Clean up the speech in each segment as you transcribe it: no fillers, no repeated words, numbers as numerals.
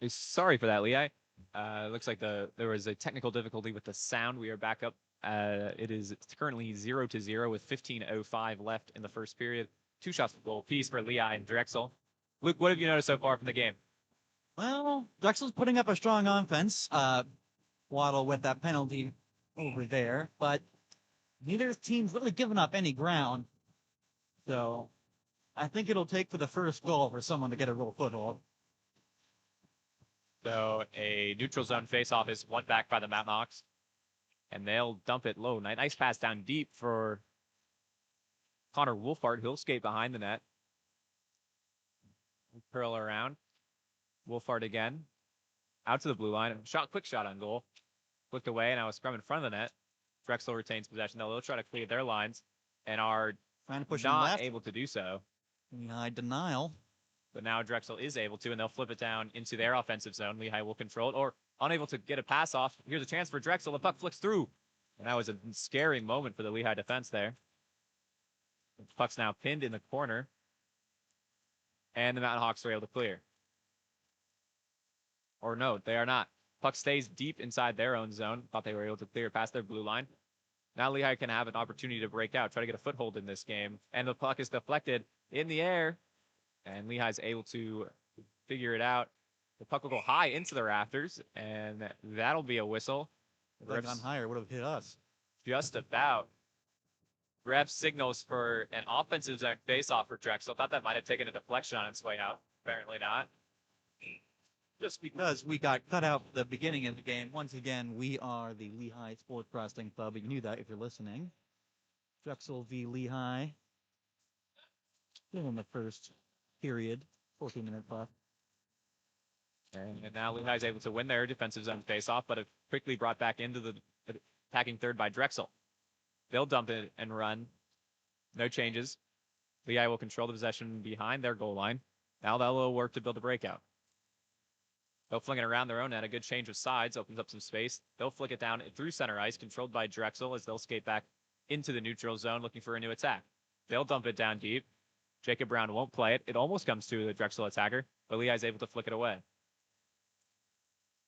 Sorry for that, Lehigh. Looks like there was a technical difficulty with the sound. We are back up. It's currently 0-0 with 15:05 left in the first period. 2 shots for goal piece for Lehigh and Drexel. Luke, what have you noticed so far from the game? Well, Drexel's putting up a strong offense. Waddle with that penalty over there, but neither team's really given up any ground. So I think it'll take for the first goal for someone to get a real foothold. So a neutral zone faceoff is won back by the Mountain Hawks, and they'll dump it low. Nice pass down deep for Connor Wolfhard. He'll skate behind the net. Curl around. Wolfhard again. Out to the blue line. Quick shot on goal. Flicked away, and now a scrum in front of the net. Drexel retains possession. They'll try to clear their lines and are Trying to push not left. able to do so. Denied denial. But now Drexel is able to, and they'll flip it down into their offensive zone. Lehigh will control it, or unable to get a pass off. Here's a chance for Drexel. The puck flicks through. And that was a scary moment for the Lehigh defense there. The puck's now pinned in the corner. And the Mountain Hawks are able to clear. Or no, they are not. Puck stays deep inside their own zone. Thought they were able to clear past their blue line. Now Lehigh can have an opportunity to break out, try to get a foothold in this game. And the puck is deflected in the air. And Lehigh's able to figure it out. The puck will go high into the rafters, and that'll be a whistle. If it had gone higher, would have hit us. Just about. Ref signals for an offensive zone face-off for Drexel. Thought that might have taken a deflection on its way out. Apparently not. Just because we got cut out at the beginning of the game. Once again, we are the Lehigh Sports Wrestling Club. You knew that if you're listening. Drexel v. Lehigh. Still in the first period. 14 minutes left. And now Lehigh's able to win their defensive zone face-off, but it's quickly brought back into the attacking third by Drexel. They'll dump it and run. No changes. Lehigh will control the possession behind their goal line. Now they'll work to build a breakout. They'll fling it around their own net. A good change of sides opens up some space. They'll flick it down through center ice, controlled by Drexel as they'll skate back into the neutral zone looking for a new attack. They'll dump it down deep. Jacob Brown won't play it. It almost comes to the Drexel attacker, but Lehigh's able to flick it away.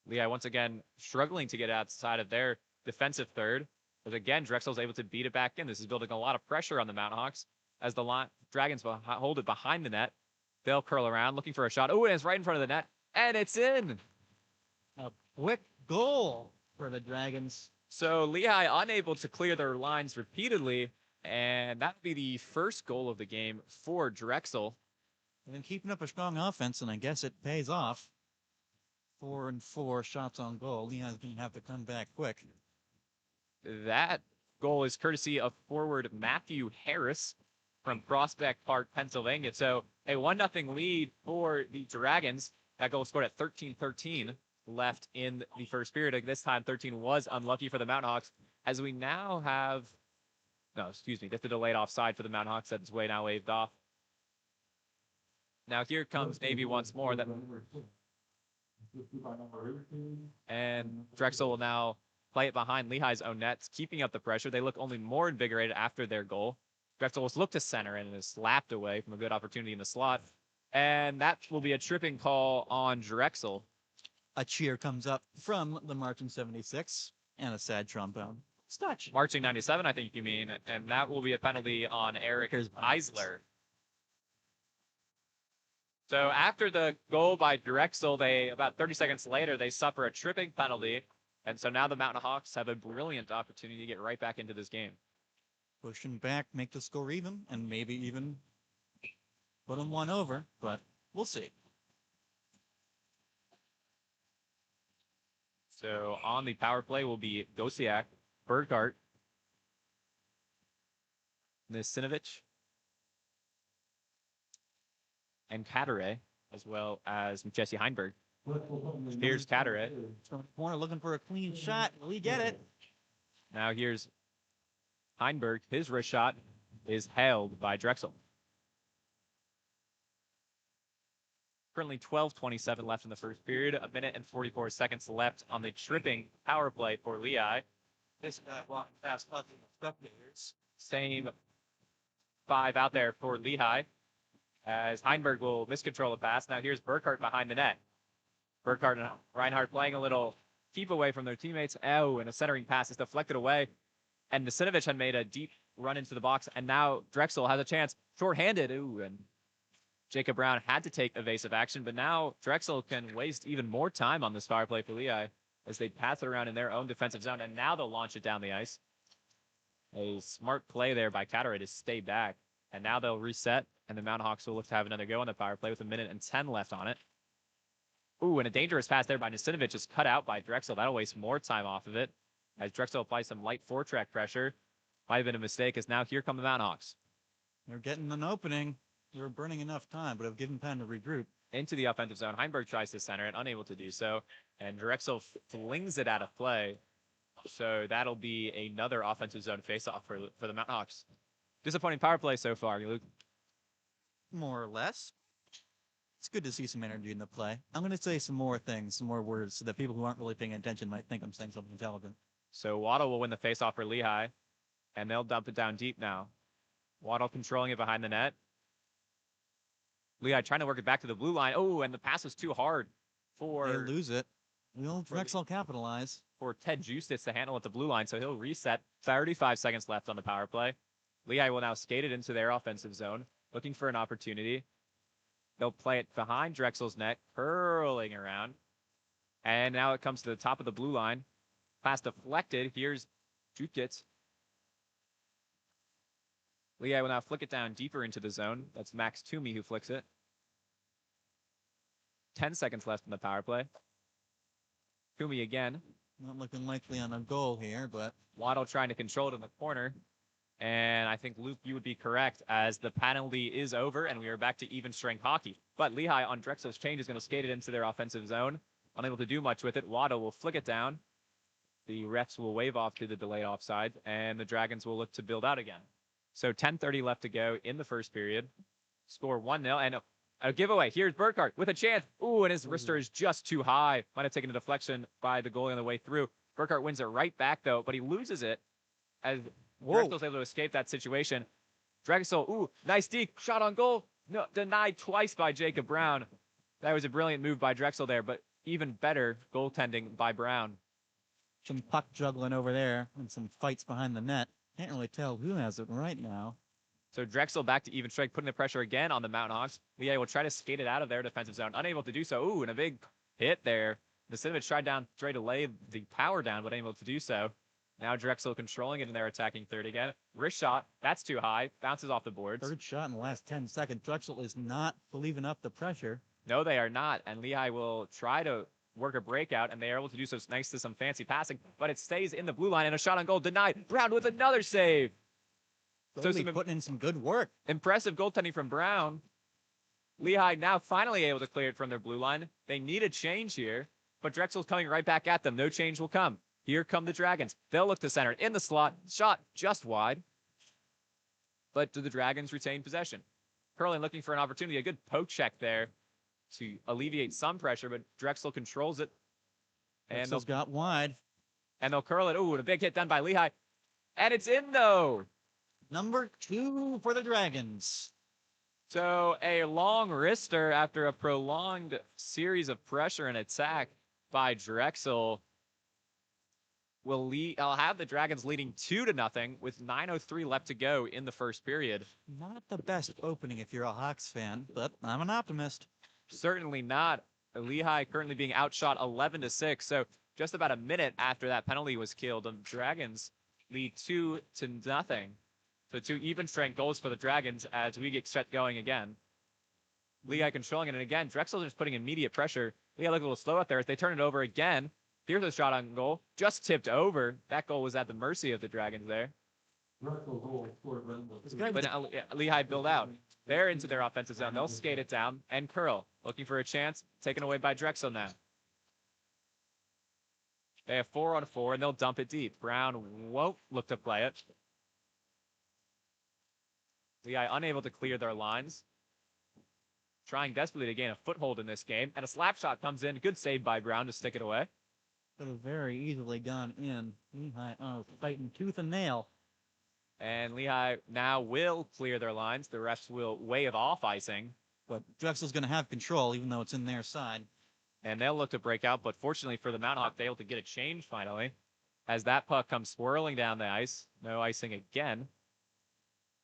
Lehigh once again struggling to get outside of their defensive third. But again, Drexel's able to beat it back in. This is building a lot of pressure on the Mountain Hawks as the Dragons hold it behind the net. They'll curl around looking for a shot. Oh, and it's right in front of the net. And it's in. A quick goal for the Dragons. So Lehigh unable to clear their lines repeatedly. And that would be the first goal of the game for Drexel. And keeping up a strong offense, and I guess it pays off. 4 and 4 shots on goal. Lehigh's going to have to come back quick. That goal is courtesy of forward Matthew Harris from Prospect Park, Pennsylvania. So a 1-0 lead for the Dragons. That goal scored at 13:13 left in the first period. This time 13 was unlucky for the Mountain Hawks as we now have, just a delayed offside for the Mountain Hawks. That's way now waved off. Now here comes Navy once more. And Drexel will now play it behind Lehigh's own nets, keeping up the pressure. They look only more invigorated after their goal. Drexel will look to center and is slapped away from a good opportunity in the slot. And that will be a tripping call on Drexel. A cheer comes up from the Marching 76 and a sad trombone. Stutch. Marching 97, I think you mean. And that will be a penalty on Eric Eisler. So after the goal by Drexel, about 30 seconds later, they suffer a tripping penalty. And so now the Mountain Hawks have a brilliant opportunity to get right back into this game. Pushing back, make the score even, and maybe even put them one over, but we'll see. So on the power play will be Gosiak, Burgart, Nisinovich, and Cataray, as well as Jesse Heinberg. Here's Cataray. Corner looking for a clean shot. We get it. Now here's Heinberg. His wrist shot is held by Drexel. Currently 12:27 left in the first period. 1 minute and 44 seconds left on the tripping power play for Lehigh. This guy walking past nothing spectators. Same 5 out there for Lehigh as Heinberg will miscontrol a pass. Now here's Burkhart behind the net. Burkhardt and Reinhardt playing a little keep away from their teammates. Oh, and a centering pass is deflected away. And Nasinovich had made a deep run into the box, and now Drexel has a chance. Short-handed. Ooh, and Jacob Brown had to take evasive action, but now Drexel can waste even more time on this power play for Lehigh as they pass it around in their own defensive zone, and now they'll launch it down the ice. A smart play there by Catteray to stay back, and now they'll reset, and the Mountain Hawks will look to have another go on the power play with 1:10 left on it. Ooh, and a dangerous pass there by Nasinovich is cut out by Drexel. That'll waste more time off of it as Drexel applies some light four-track pressure. Might have been a mistake, as now here come the Mountain Hawks. They're getting an opening. They're burning enough time, but have given time to regroup. Into the offensive zone. Heimberg tries to center it, unable to do so, and Drexel flings it out of play. So that'll be another offensive zone faceoff for the Mountain Hawks. Disappointing power play so far, Luke. More or less. It's good to see some energy in the play. I'm going to say some more things, some more words, so that people who aren't really paying attention might think I'm saying something intelligent. So Waddle will win the faceoff for Lehigh, and they'll dump it down deep now. Waddle controlling it behind the net. Lehigh trying to work it back to the blue line. Oh, and the pass was too hard for... They lose it. Will Drexel capitalize? For Ted Justitz to handle at the blue line, so he'll reset. 35 seconds left on the power play. Lehigh will now skate it into their offensive zone, looking for an opportunity. They'll play it behind Drexel's net, curling around. And now it comes to the top of the blue line. Pass deflected. Here's Justitz. Lehigh will now flick it down deeper into the zone. That's Max Toomey who flicks it. 10 seconds left in the power play. Toomey again. Not looking likely on a goal here, but... Waddle trying to control it in the corner. And I think, Luke, you would be correct, as the penalty is over, and we are back to even-strength hockey. But Lehigh, on Drexel's change, is going to skate it into their offensive zone. Unable to do much with it. Waddle will flick it down. The refs will wave off to the delayed offside, and the Dragons will look to build out again. So 10:30 left to go in the first period. Score 1-0, and a giveaway. Here's Burkhardt with a chance. Ooh, and his wrister is just too high. Might have taken a deflection by the goalie on the way through. Burkhardt wins it right back, though, but he loses it as Drexel's able to escape that situation. Drexel, ooh, nice deep shot on goal. No, denied twice by Jacob Brown. That was a brilliant move by Drexel there, but even better goaltending by Brown. Some puck juggling over there and some fights behind the net. Can't really tell who has it right now. So Drexel back to even strength, putting the pressure again on the Mountain Hawks. Lehigh will try to skate it out of their defensive zone. Unable to do so. Ooh, and a big hit there. Nasinovich tried to lay the power down, but unable to do so. Now Drexel controlling it in their attacking third again. Wrist shot. That's too high. Bounces off the boards. Third shot in the last 10 seconds. Drexel is not believing up the pressure. No, they are not. And Lehigh will try to work a breakout, and they are able to do so thanks to some fancy passing. But it stays in the blue line, and a shot on goal denied. Brown with another save. So putting in some good work. Impressive goaltending from Brown. Lehigh now finally able to clear it from their blue line. They need a change here, but Drexel's coming right back at them. No change will come. Here come the Dragons. They'll look to center it in the slot. Shot just wide. But do the Dragons retain possession? Curlin looking for an opportunity. A good poke check there to alleviate some pressure, but Drexel controls it. And Drexel's got wide. And they'll curl it. Ooh, and a big hit done by Lehigh. And it's in, though. Number 2 for the Dragons. So a long wrister after a prolonged series of pressure and attack by Drexel. I'll have the Dragons leading 2-0 with 9:03 left to go in the first period. Not the best opening if you're a Hawks fan, but I'm an optimist. Certainly not. Lehigh currently being outshot 11-6. So just about a minute after that penalty was killed, the Dragons lead 2-0. So 2 even strength goals for the Dragons as we get set going again. Lehigh controlling it, and again, Drexel just putting immediate pressure. Lehigh look a little slow out there as they turn it over again. Here's a shot on goal. Just tipped over. That goal was at the mercy of the Dragons there. But now Lehigh build out. They're into their offensive zone. They'll skate it down and curl. Looking for a chance. Taken away by Drexel now. They have 4-on-4, and they'll dump it deep. Brown won't look to play it. Lehigh unable to clear their lines. Trying desperately to gain a foothold in this game. And a slap shot comes in. Good save by Brown to stick it away. Could have very easily gone in. Lehigh fighting tooth and nail. And Lehigh now will clear their lines. The refs will wave off icing. But Drexel's going to have control, even though it's in their side. And they'll look to break out, but fortunately for the Mountain Hawk, they're able to get a change finally. As that puck comes swirling down the ice. No icing again.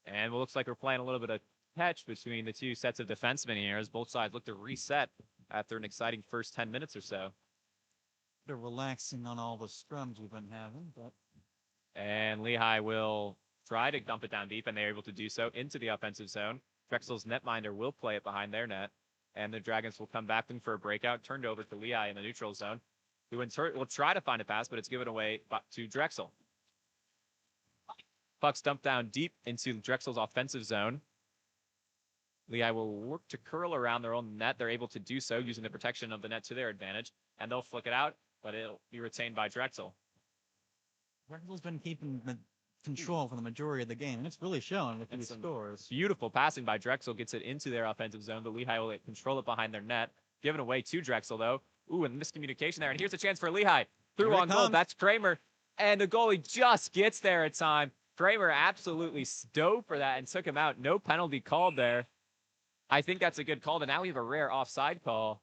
And it looks like we're playing a little bit of catch between the two sets of defensemen here as both sides look to reset after an exciting first 10 minutes or so. They're relaxing on all the scrums we've been having, but And Lehigh will try to dump it down deep, and they're able to do so into the offensive zone. Drexel's netminder will play it behind their net, and the Dragons will come back in for a breakout, turned over to Lehigh in the neutral zone, who in turn will try to find a pass, but it's given away to Drexel. Puck's dumped down deep into Drexel's offensive zone. Lehigh will work to curl around their own net. They're able to do so using the protection of the net to their advantage, and they'll flick it out, but it'll be retained by Drexel. Drexel's been keeping the control for the majority of the game, and it's really showing with these scores. Beautiful passing by Drexel gets it into their offensive zone, but Lehigh will control it behind their net. Given away to Drexel, though. Ooh, and miscommunication there. And here's a chance for Lehigh. Through on goal. That's Kramer. And the goalie just gets there in time. Kramer absolutely stoked for that and took him out. No penalty called there. I think that's a good call. And now we have a rare offside call.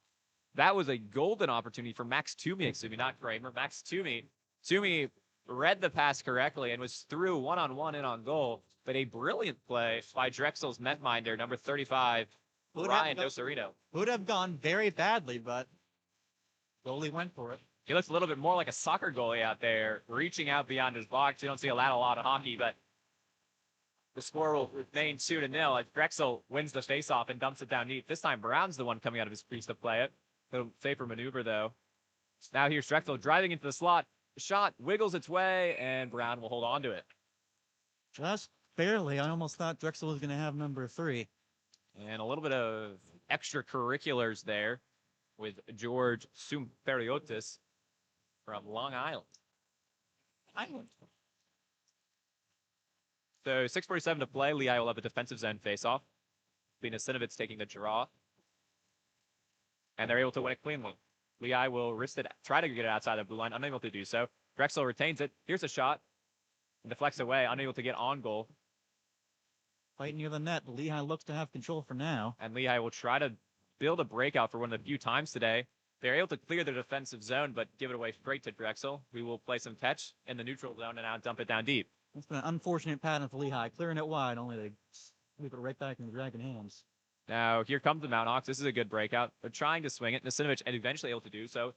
That was a golden opportunity for Max Toomey, excuse me, not Kramer. Max Toomey. Toomey read the pass correctly and was through one-on-one in on goal. But a brilliant play by Drexel's netminder, number 35, Ryan Docerino. Would have gone very badly, but goalie went for it. He looks a little bit more like a soccer goalie out there, reaching out beyond his box. You don't see a lot of hockey, but the score will remain 2-0 as Drexel wins the faceoff and dumps it down deep. This time, Brown's the one coming out of his crease to play it. A safer maneuver, though. Now here's Drexel driving into the slot. The shot wiggles its way, and Brown will hold on to it. Just barely. I almost thought Drexel was going to have number 3. And a little bit of extracurriculars there with George Sumperiotis from Long Island. So 6:47 to play. Lehigh will have a defensive zone faceoff. Vinasinovic's taking the draw. And they're able to win it cleanly. Lehigh will risk it, try to get it outside the blue line, unable to do so. Drexel retains it. Here's a shot. And deflects away, unable to get on goal. Right near the net. Lehigh looks to have control for now. And Lehigh will try to build a breakout for one of the few times today. They're able to clear their defensive zone, but give it away straight to Drexel. We will play some catch in the neutral zone and now dump it down deep. It's been an unfortunate pattern for Lehigh, clearing it wide, only they leave it right back in the Dragon hands. Now, here comes the Mountain Hawks. This is a good breakout. They're trying to swing it. Nasinovic and eventually able to do so.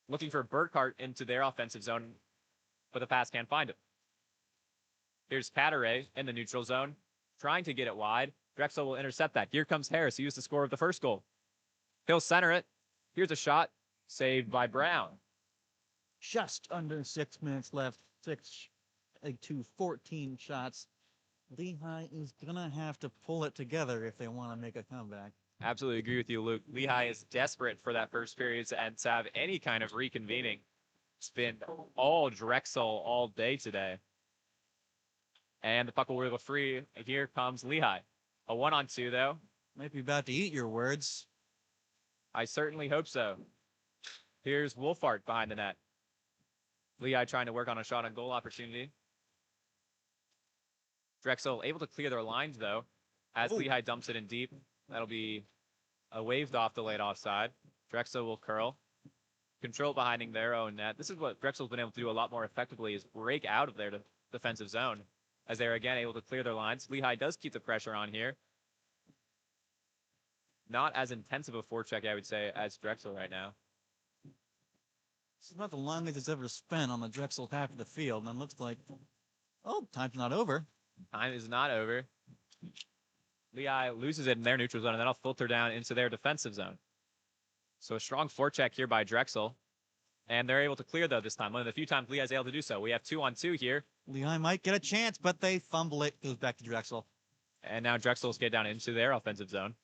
Looking for Burkhart into their offensive zone, but the pass can't find him. Here's Pateray in the neutral zone, trying to get it wide. Drexel will intercept that. Here comes Harris, who used the score of the first goal. He'll center it. Here's a shot, saved by Brown. Just under 6 minutes left. 14 shots. Lehigh is going to have to pull it together if they want to make a comeback. Absolutely agree with you, Luke. Lehigh is desperate for that first period and to have any kind of reconvening. It's been all Drexel all day today. And the puck will wiggle free. Here comes Lehigh. A 1-on-2, though. Might be about to eat your words. I certainly hope so. Here's Wolfart behind the net. Lehigh trying to work on a shot on goal opportunity. Drexel able to clear their lines, though, as Lehigh dumps it in deep. That'll be a waved off delayed offside. Drexel will curl. Control behind their own net. This is what Drexel's been able to do a lot more effectively is break out of their defensive zone as they're again able to clear their lines. Lehigh does keep the pressure on here. Not as intensive a forecheck, I would say, as Drexel right now. This is about the longest it's ever spent on the Drexel half of the field, and it looks like, oh, time's not over. Time is not over. Lehigh loses it in their neutral zone, and that'll filter down into their defensive zone. So a strong forecheck here by Drexel. And they're able to clear, though, this time. One of the few times Lehigh's able to do so. We have 2-on-2 here. Lehigh might get a chance, but they fumble it. Goes back to Drexel. And now Drexel's get down into their offensive zone.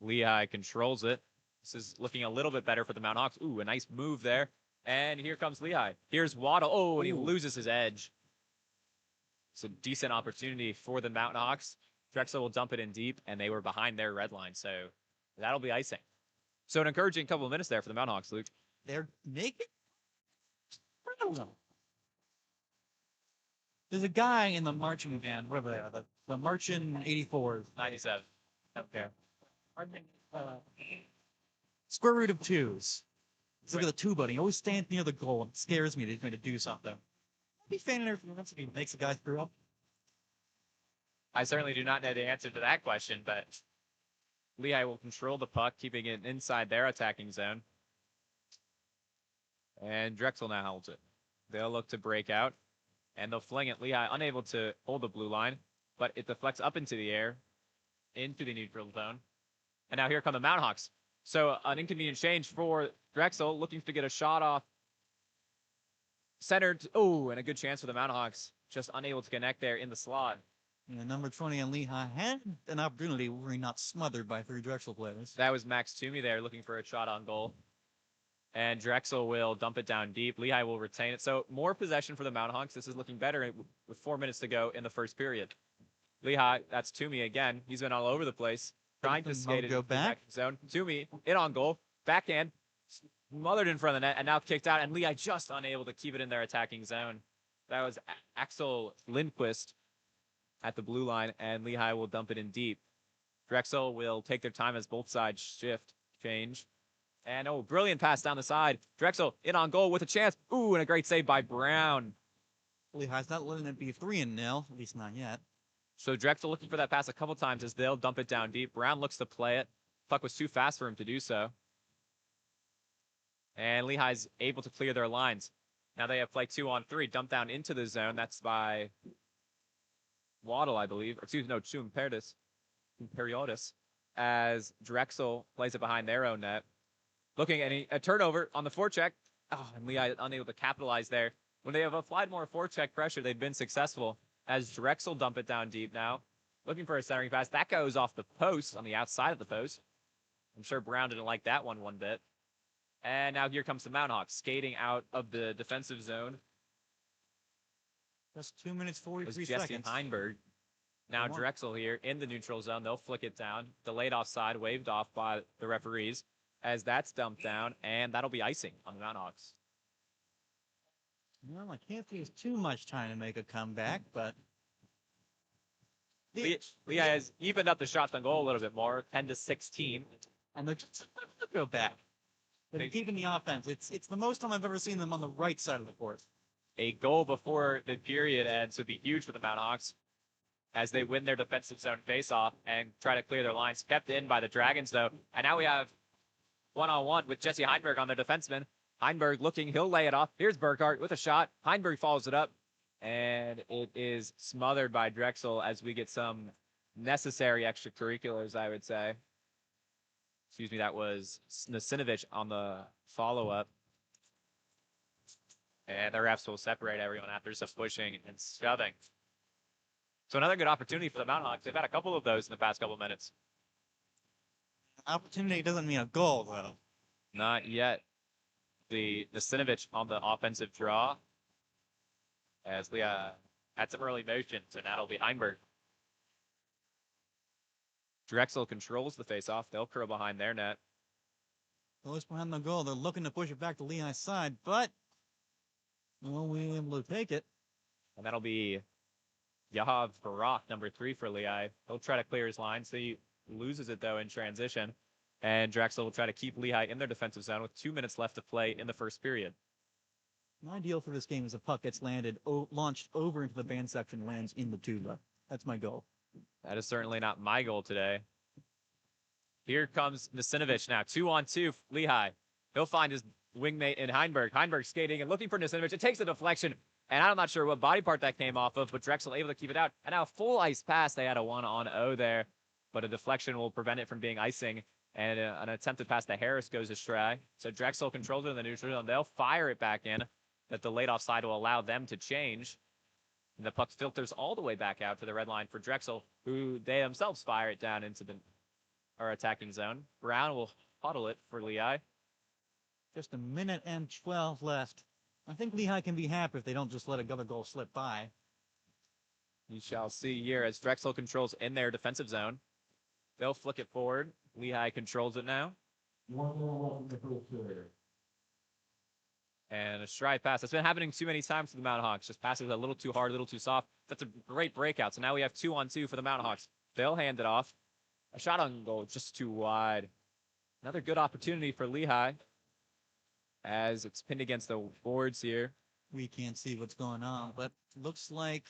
Lehigh controls it. This is looking a little bit better for the Mountain Hawks. Ooh, a nice move there. And here comes Lehigh. Here's Waddle. Oh, and he loses his edge. It's a decent opportunity for the Mountain Hawks. Drexel will dump it in deep, and they were behind their red line, so that'll be icing. So an encouraging couple of minutes there for the Mountain Hawks, Luke. They're making... I don't know. There's a guy in the marching band, whatever they are, the marching 84s. 97. Okay. Square root of twos. Let's look at the two buddy. He always stands near the goal. It scares me that he's going to do something. I'd be fan interference if he makes the guy screw up. I certainly do not know the answer to that question, but Lehigh will control the puck, keeping it inside their attacking zone. And Drexel now holds it. They'll look to break out, and they'll fling it. Lehigh unable to hold the blue line, but it deflects up into the air, into the neutral zone. And now here come the Mountain Hawks. So an inconvenient change for Drexel, looking to get a shot off. Centered. Oh, and a good chance for the Mountain Hawks. Just unable to connect there in the slot. Yeah, number 20 on Lehigh had an opportunity where he not smothered by 3 Drexel players. That was Max Toomey there looking for a shot on goal. And Drexel will dump it down deep. Lehigh will retain it. So more possession for the Mountain Hawks. This is looking better with 4 minutes to go in the first period. Lehigh, that's Toomey again. He's been all over the place. Trying to skate it go back. Zone. Toomey, in on goal. Backhand. Smothered in front of the net and now kicked out. And Lehigh just unable to keep it in their attacking zone. That was Axel Lindquist at the blue line. And Lehigh will dump it in deep. Drexel will take their time as both sides change. And oh, brilliant pass down the side. Drexel in on goal with a chance. Ooh, and a great save by Brown. Lehigh's not letting it be 3-0, at least not yet. So Drexel looking for that pass a couple times as they'll dump it down deep. Brown looks to play it. Puck was too fast for him to do so. And Lehigh's able to clear their lines. Now they have play 2-on-3. Dump down into the zone. That's by Waddle, I believe. Excuse me, no, Imperiotis. As Drexel plays it behind their own net. Looking at a turnover on the forecheck. Oh, and Lehigh unable to capitalize there. When they have applied more forecheck pressure, they've been successful. As Drexel dump it down deep now. Looking for a centering pass. That goes off the post, on the outside of the post. I'm sure Brown didn't like that one bit. And now here comes the Mountain Hawks, skating out of the defensive zone. Just 2 minutes, 43 Jesse seconds. Heinberg. Now Drexel here in the neutral zone. They'll flick it down. Delayed offside, waved off by the referees. As that's dumped down, and that'll be icing on the Mountain Hawks. Well, I can't see too much time to make a comeback, but Lehigh has evened up the shots on goal a little bit more, 10-16. And they're just go back. They're keeping the offense. It's the most time I've ever seen them on the right side of the court. A goal before the period ends would be huge for the Mountain Hawks as they win their defensive zone faceoff and try to clear their lines. Kept in by the Dragons, though. And now we have one-on-one with Jesse Heinberg on their defenseman. Heinberg looking, he'll lay it off. Here's Burkhart with a shot. Heinberg follows it up, and it is smothered by Drexel as we get some necessary extracurriculars, I would say. Excuse me, that was Nasinovich on the follow-up. And the refs will separate everyone after some pushing and shoving. So another good opportunity for the Mountain Hawks. They've had a couple of those in the past couple of minutes. Opportunity doesn't mean a goal, though. Not yet. The Nasinovich on the offensive draw. As we had some early motion, so now it'll be Heinberg. Drexel controls the faceoff. They'll curl behind their net. Close behind the goal. They're looking to push it back to Lehigh's side, but well, we able to take it. And that'll be Yahav Barak, number 3 for Lehigh. He'll try to clear his line, so he loses it, though, in transition. And Drexel will try to keep Lehigh in their defensive zone with 2 minutes left to play in the first period. My ideal for this game is a puck gets launched over into the band section, lands in the tuba. That's my goal. That is certainly not my goal today. Here comes Nasinovich now. 2-on-2, Lehigh. He'll find his wingmate in Heinberg. Heinberg skating and looking for Nasinovich. It takes a deflection, and I'm not sure what body part that came off of, but Drexel able to keep it out. And now full ice pass. They had a 1-on-0 there, but a deflection will prevent it from being icing. And an attempted pass to Harris goes astray. So Drexel controls it in the neutral zone. They'll fire it back in. That the late offside will allow them to change. And the puck filters all the way back out to the red line for Drexel, who they themselves fire it down into our attacking zone. Brown will huddle it for Lehigh. Just 1:12 left. I think Lehigh can be happy if they don't just let another goal slip by. You shall see here as Drexel controls in their defensive zone. They'll flick it forward. Lehigh controls it now. And a stride pass. That's been happening too many times to the Mountain Hawks. Just passes a little too hard, a little too soft. That's a great breakout. So now we have 2-on-2 for the Mountain Hawks. They'll hand it off. A shot on goal, just too wide. Another good opportunity for Lehigh as it's pinned against the boards here. We can't see what's going on, but looks like.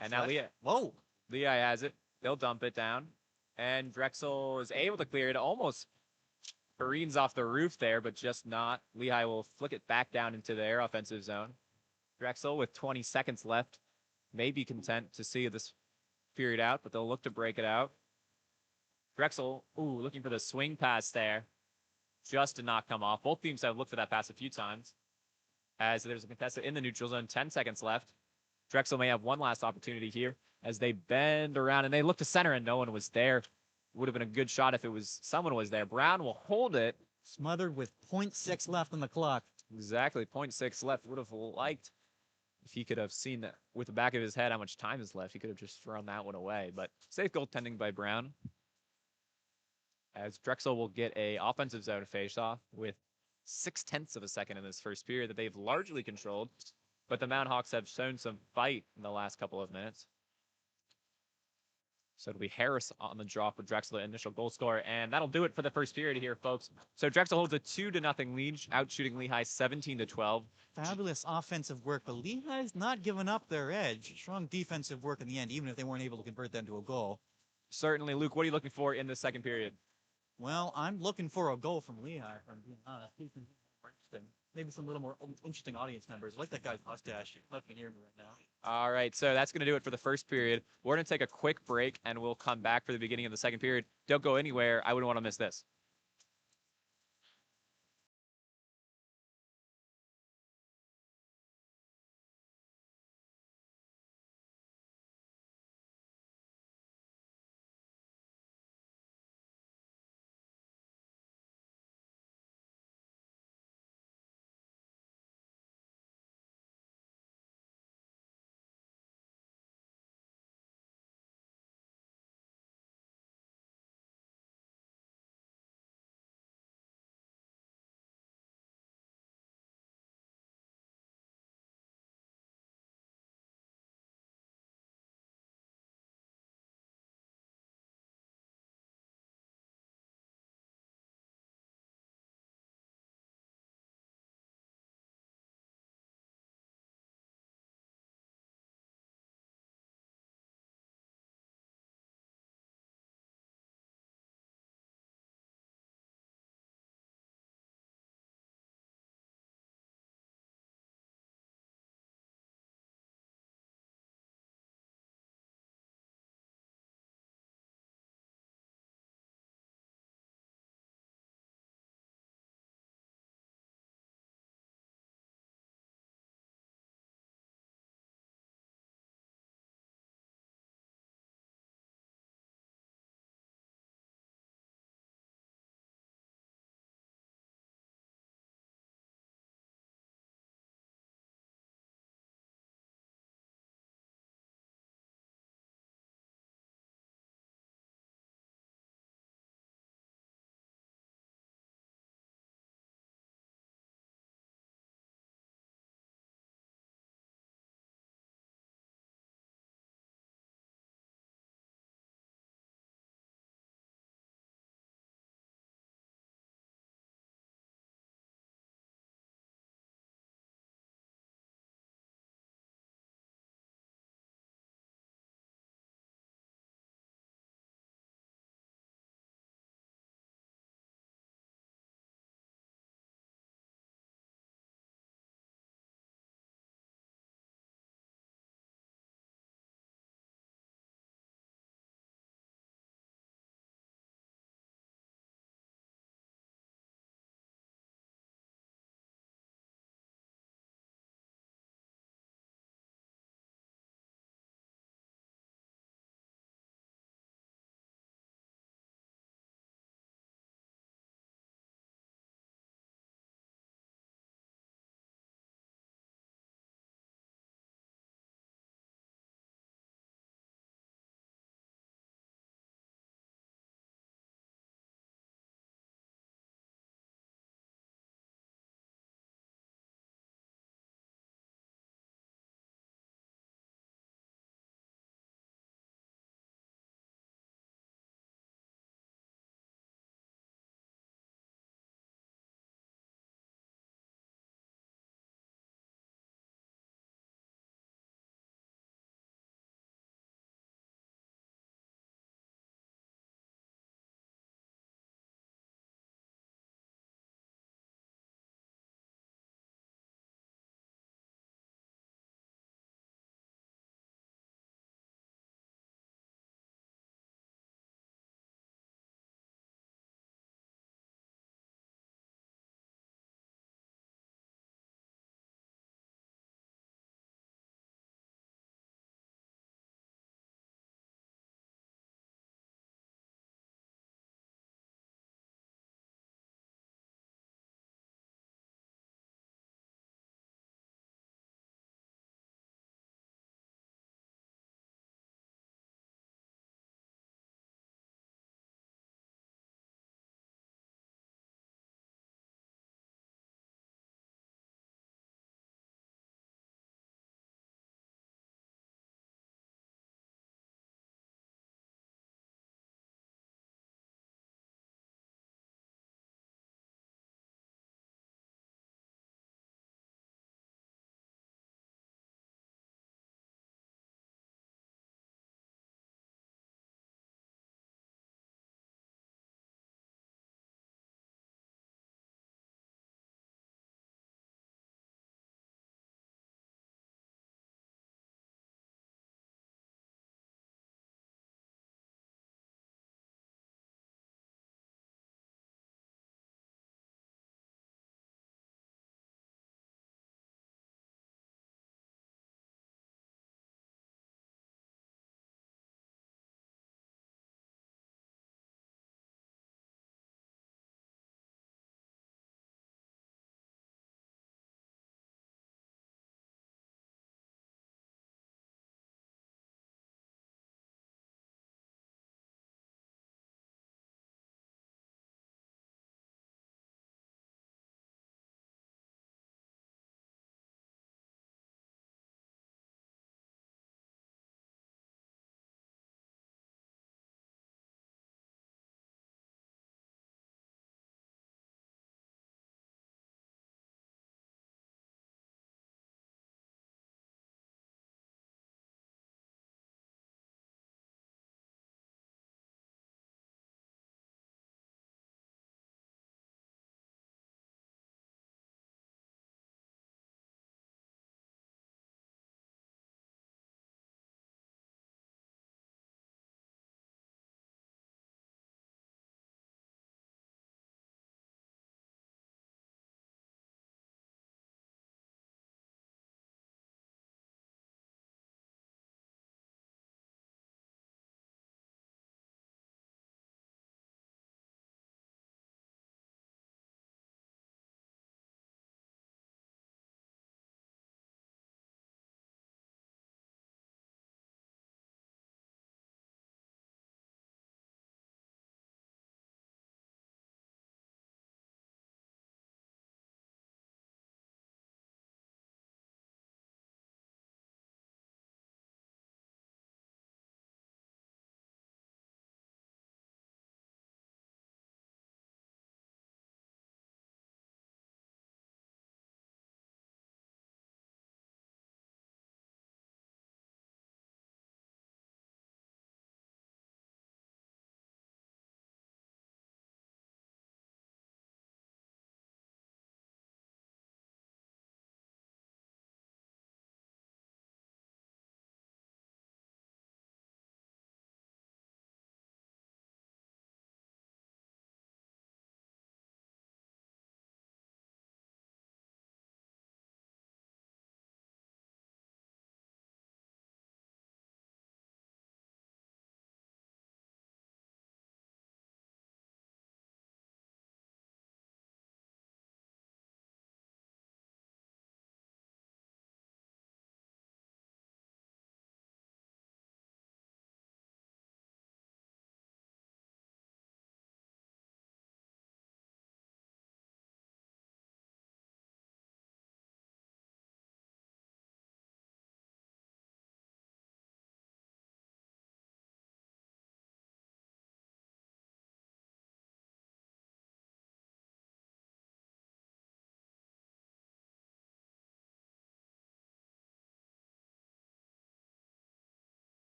And now Whoa! Lehigh has it. They'll dump it down. And Drexel is able to clear it. Almost careens off the roof there, but just not. Lehigh will flick it back down into their offensive zone. Drexel, with 20 seconds left, may be content to see this period out, but they'll look to break it out. Drexel, looking for the swing pass there. Just did not come off. Both teams have looked for that pass a few times. As there's a contestant in the neutral zone, 10 seconds left. Drexel may have one last opportunity here as they bend around and they look to center and no one was there. Would have been a good shot if someone was there. Brown will hold it. Smothered with 0.6 left on the clock. Exactly, 0.6 left. Would have liked if he could have seen that with the back of his head how much time is left. He could have just thrown that one away. But safe goaltending by Brown. As Drexel will get a offensive zone face-off with 0.6 of a second in this first period that they've largely controlled. But the Mount Hawks have shown some fight in the last couple of minutes. So it'll be Harris on the draw for Drexel, the initial goal scorer. And that'll do it for the first period here, folks. So Drexel holds a 2-0 lead, outshooting Lehigh 17-12. Fabulous offensive work, but Lehigh's not giving up their edge. Strong defensive work in the end, even if they weren't able to convert that into a goal. Certainly, Luke, what are you looking for in the second period? Well, I'm looking for a goal from Lehigh, if I'm being honest. He's been more interesting. Maybe some little more interesting audience members. I like that guy's mustache. You're not hear me right now. All right, so that's going to do it for the first period. We're going to take a quick break, and we'll come back for the beginning of the second period. Don't go anywhere. I wouldn't want to miss this.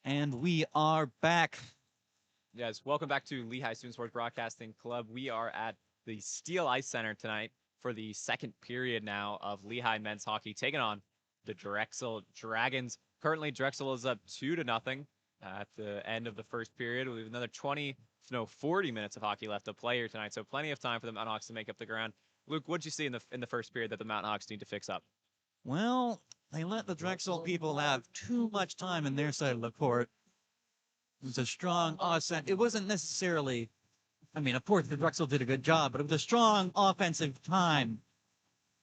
And we are back. Yes, welcome back to Lehigh Student Sports Broadcasting Club. We are at the Steel Ice Center tonight for the second period now of Lehigh men's hockey, taking on the Drexel Dragons. Currently, Drexel is up 2-0 at the end of the first period. We have another 40 minutes of hockey left to play here tonight, so plenty of time for the Mountain Hawks to make up the ground. Luke, what did you see in the first period that the Mountain Hawks need to fix up? Well, they let the Drexel people have too much time in their side of the court. It was a strong offense. It wasn't necessarily, I mean, of course, the Drexel did a good job, but it was a strong offensive time.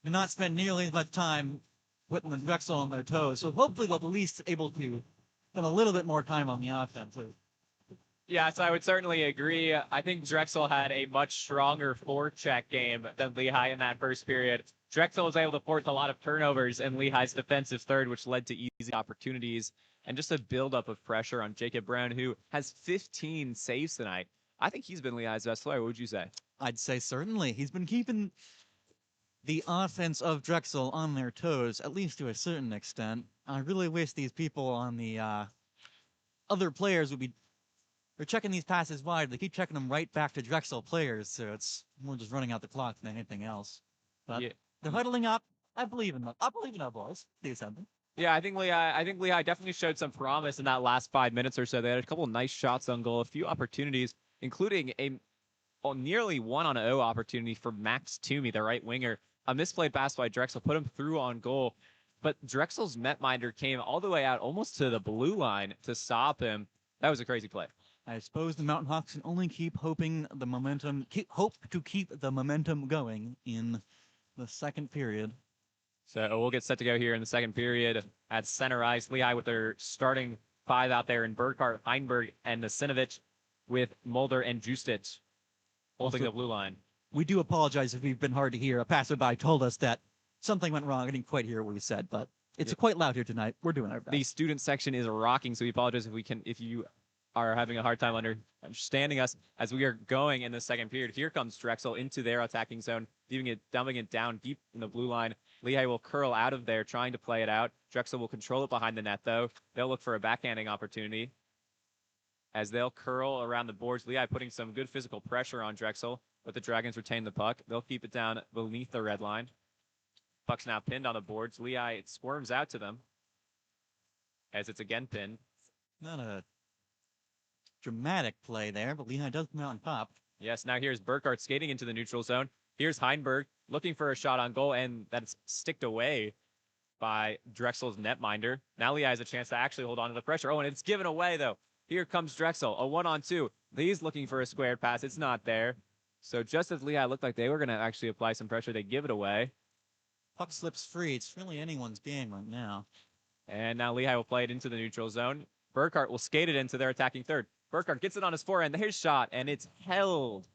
Did not spend nearly as much time putting the Drexel on their toes. So hopefully they'll at least able to spend a little bit more time on the offensive. Yes, I would certainly agree. I think Drexel had a much stronger forecheck game than Lehigh in that first period. Drexel was able to force a lot of turnovers in Lehigh's defensive third, which led to easy opportunities and just a buildup of pressure on Jacob Brown, who has 15 saves tonight. I think he's been Lehigh's best player. What would you say? I'd say certainly. He's been keeping the offense of Drexel on their toes, at least to a certain extent. I really wish these people on the other players would be. They're checking these passes wide. They keep checking them right back to Drexel players, so it's more just running out the clock than anything else. But Yeah. they're huddling up. I believe in them. I believe in our boys. Do something. Yeah, I think Lehigh definitely showed some promise in that last 5 minutes or so. They had a couple of nice shots on goal, a few opportunities, including a nearly 1-on-0 opportunity for Max Toomey, the right winger. A misplayed pass by Drexel put him through on goal, but Drexel's netminder came all the way out almost to the blue line to stop him. That was a crazy play. I suppose the Mountain Hawks can only keep hoping the momentum, hope to keep the momentum going in the second period. So we'll get set to go here in the second period at center ice. Lehigh with their starting five out there in Burkhart, Heinberg, and Nasinovich, with Mulder and Justic holding the blue line. We do apologize if we've been hard to hear. A passerby told us that something went wrong. I didn't quite hear what we said, but it's quite loud here tonight. We're doing our best. The student section is rocking, so we apologize if you are having a hard time understanding us as we are going in the second period. Here comes Drexel into their attacking zone, dumping it down deep in the blue line. Lehigh will curl out of there, trying to play it out. Drexel will control it behind the net, though. They'll look for a backhanding opportunity as they'll curl around the boards. Lehigh putting some good physical pressure on Drexel, but the Dragons retain the puck. They'll keep it down beneath the red line. Puck's now pinned on the boards. Lehigh, it squirms out to them as it's again pinned. Not a dramatic play there, but Lehigh does come out on top. Yes, now here's Burkhart skating into the neutral zone. Here's Heinberg looking for a shot on goal, and that's sticked away by Drexel's netminder. Now Lehigh has a chance to actually hold on to the pressure. Oh, and it's given away, though. Here comes Drexel, a 1-on-2. He's looking for a squared pass. It's not there. So just as Lehigh looked like they were going to actually apply some pressure, they give it away. Puck slips free. It's really anyone's game right now. And now Lehigh will play it into the neutral zone. Burkhart will skate it into their attacking third. Burkhart gets it on his forehand. There's shot, and it's held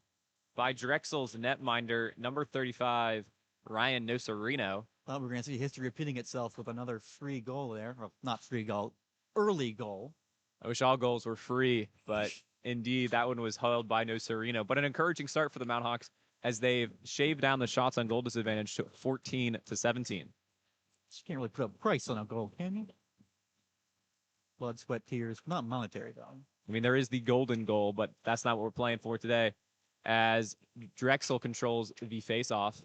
by Drexel's netminder, number 35, Ryan Nocerino. Well, we're going to see history repeating itself with another free goal there. Well, not free goal, early goal. I wish all goals were free, but indeed that one was held by Nocerino. But an encouraging start for the Mount Hawks as they've shaved down the shots on goal disadvantage to 14-17. You can't really put a price on a goal, can you? Blood, sweat, tears. Not monetary, though. I mean, there is the golden goal, but that's not what we're playing for today. As Drexel controls the face-off,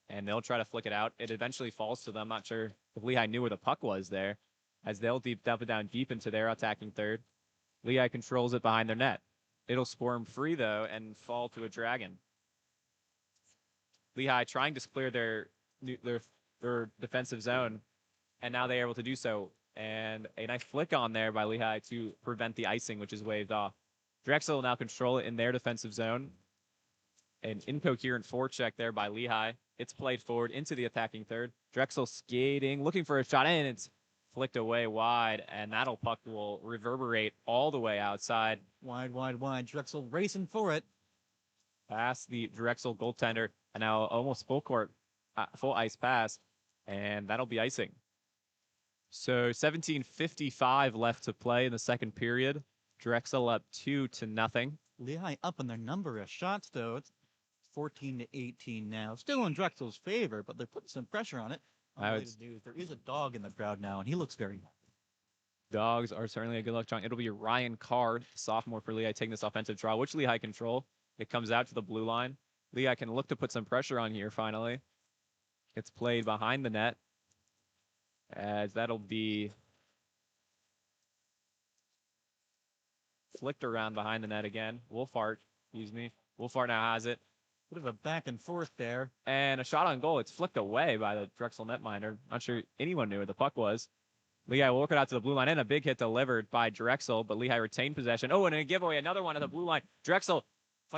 and they'll try to flick it out. It eventually falls to them. Not sure if Lehigh knew where the puck was there, as they'll dump it down deep into their attacking third. Lehigh controls it behind their net. It'll squirm free, though, and fall to a Dragon. Lehigh trying to clear their defensive zone, and now they're able to do so. And a nice flick on there by Lehigh to prevent the icing, which is waved off. Drexel will now control it in their defensive zone. An incoherent forecheck there by Lehigh. It's played forward into the attacking third. Drexel skating, looking for a shot, and it's flicked away wide, and that puck will reverberate all the way outside. Wide, wide, wide. Drexel racing for it. Past the Drexel goaltender, and now almost full ice pass, and that'll be icing. So 17:55 left to play in the second period. Drexel up 2-0. Lehigh up in their number of shots, though. It's 14-18 now. Still in Drexel's favor, but they're putting some pressure on it. There is a dog in the crowd now, and he looks very happy. Dogs are certainly a good luck charm. It'll be Ryan Card, sophomore for Lehigh, taking this offensive draw, which Lehigh control. It comes out to the blue line. Lehigh can look to put some pressure on here finally. It's played behind the net, as that'll be flicked around behind the net again. Wolfhart, excuse me. Wolfhart now has it. Bit of a back and forth there. And a shot on goal. It's flicked away by the Drexel netminder. Not sure anyone knew where the puck was. Lehigh will work it out to the blue line, and a big hit delivered by Drexel, but Lehigh retained possession. Oh, and a giveaway, another one at the blue line. Drexel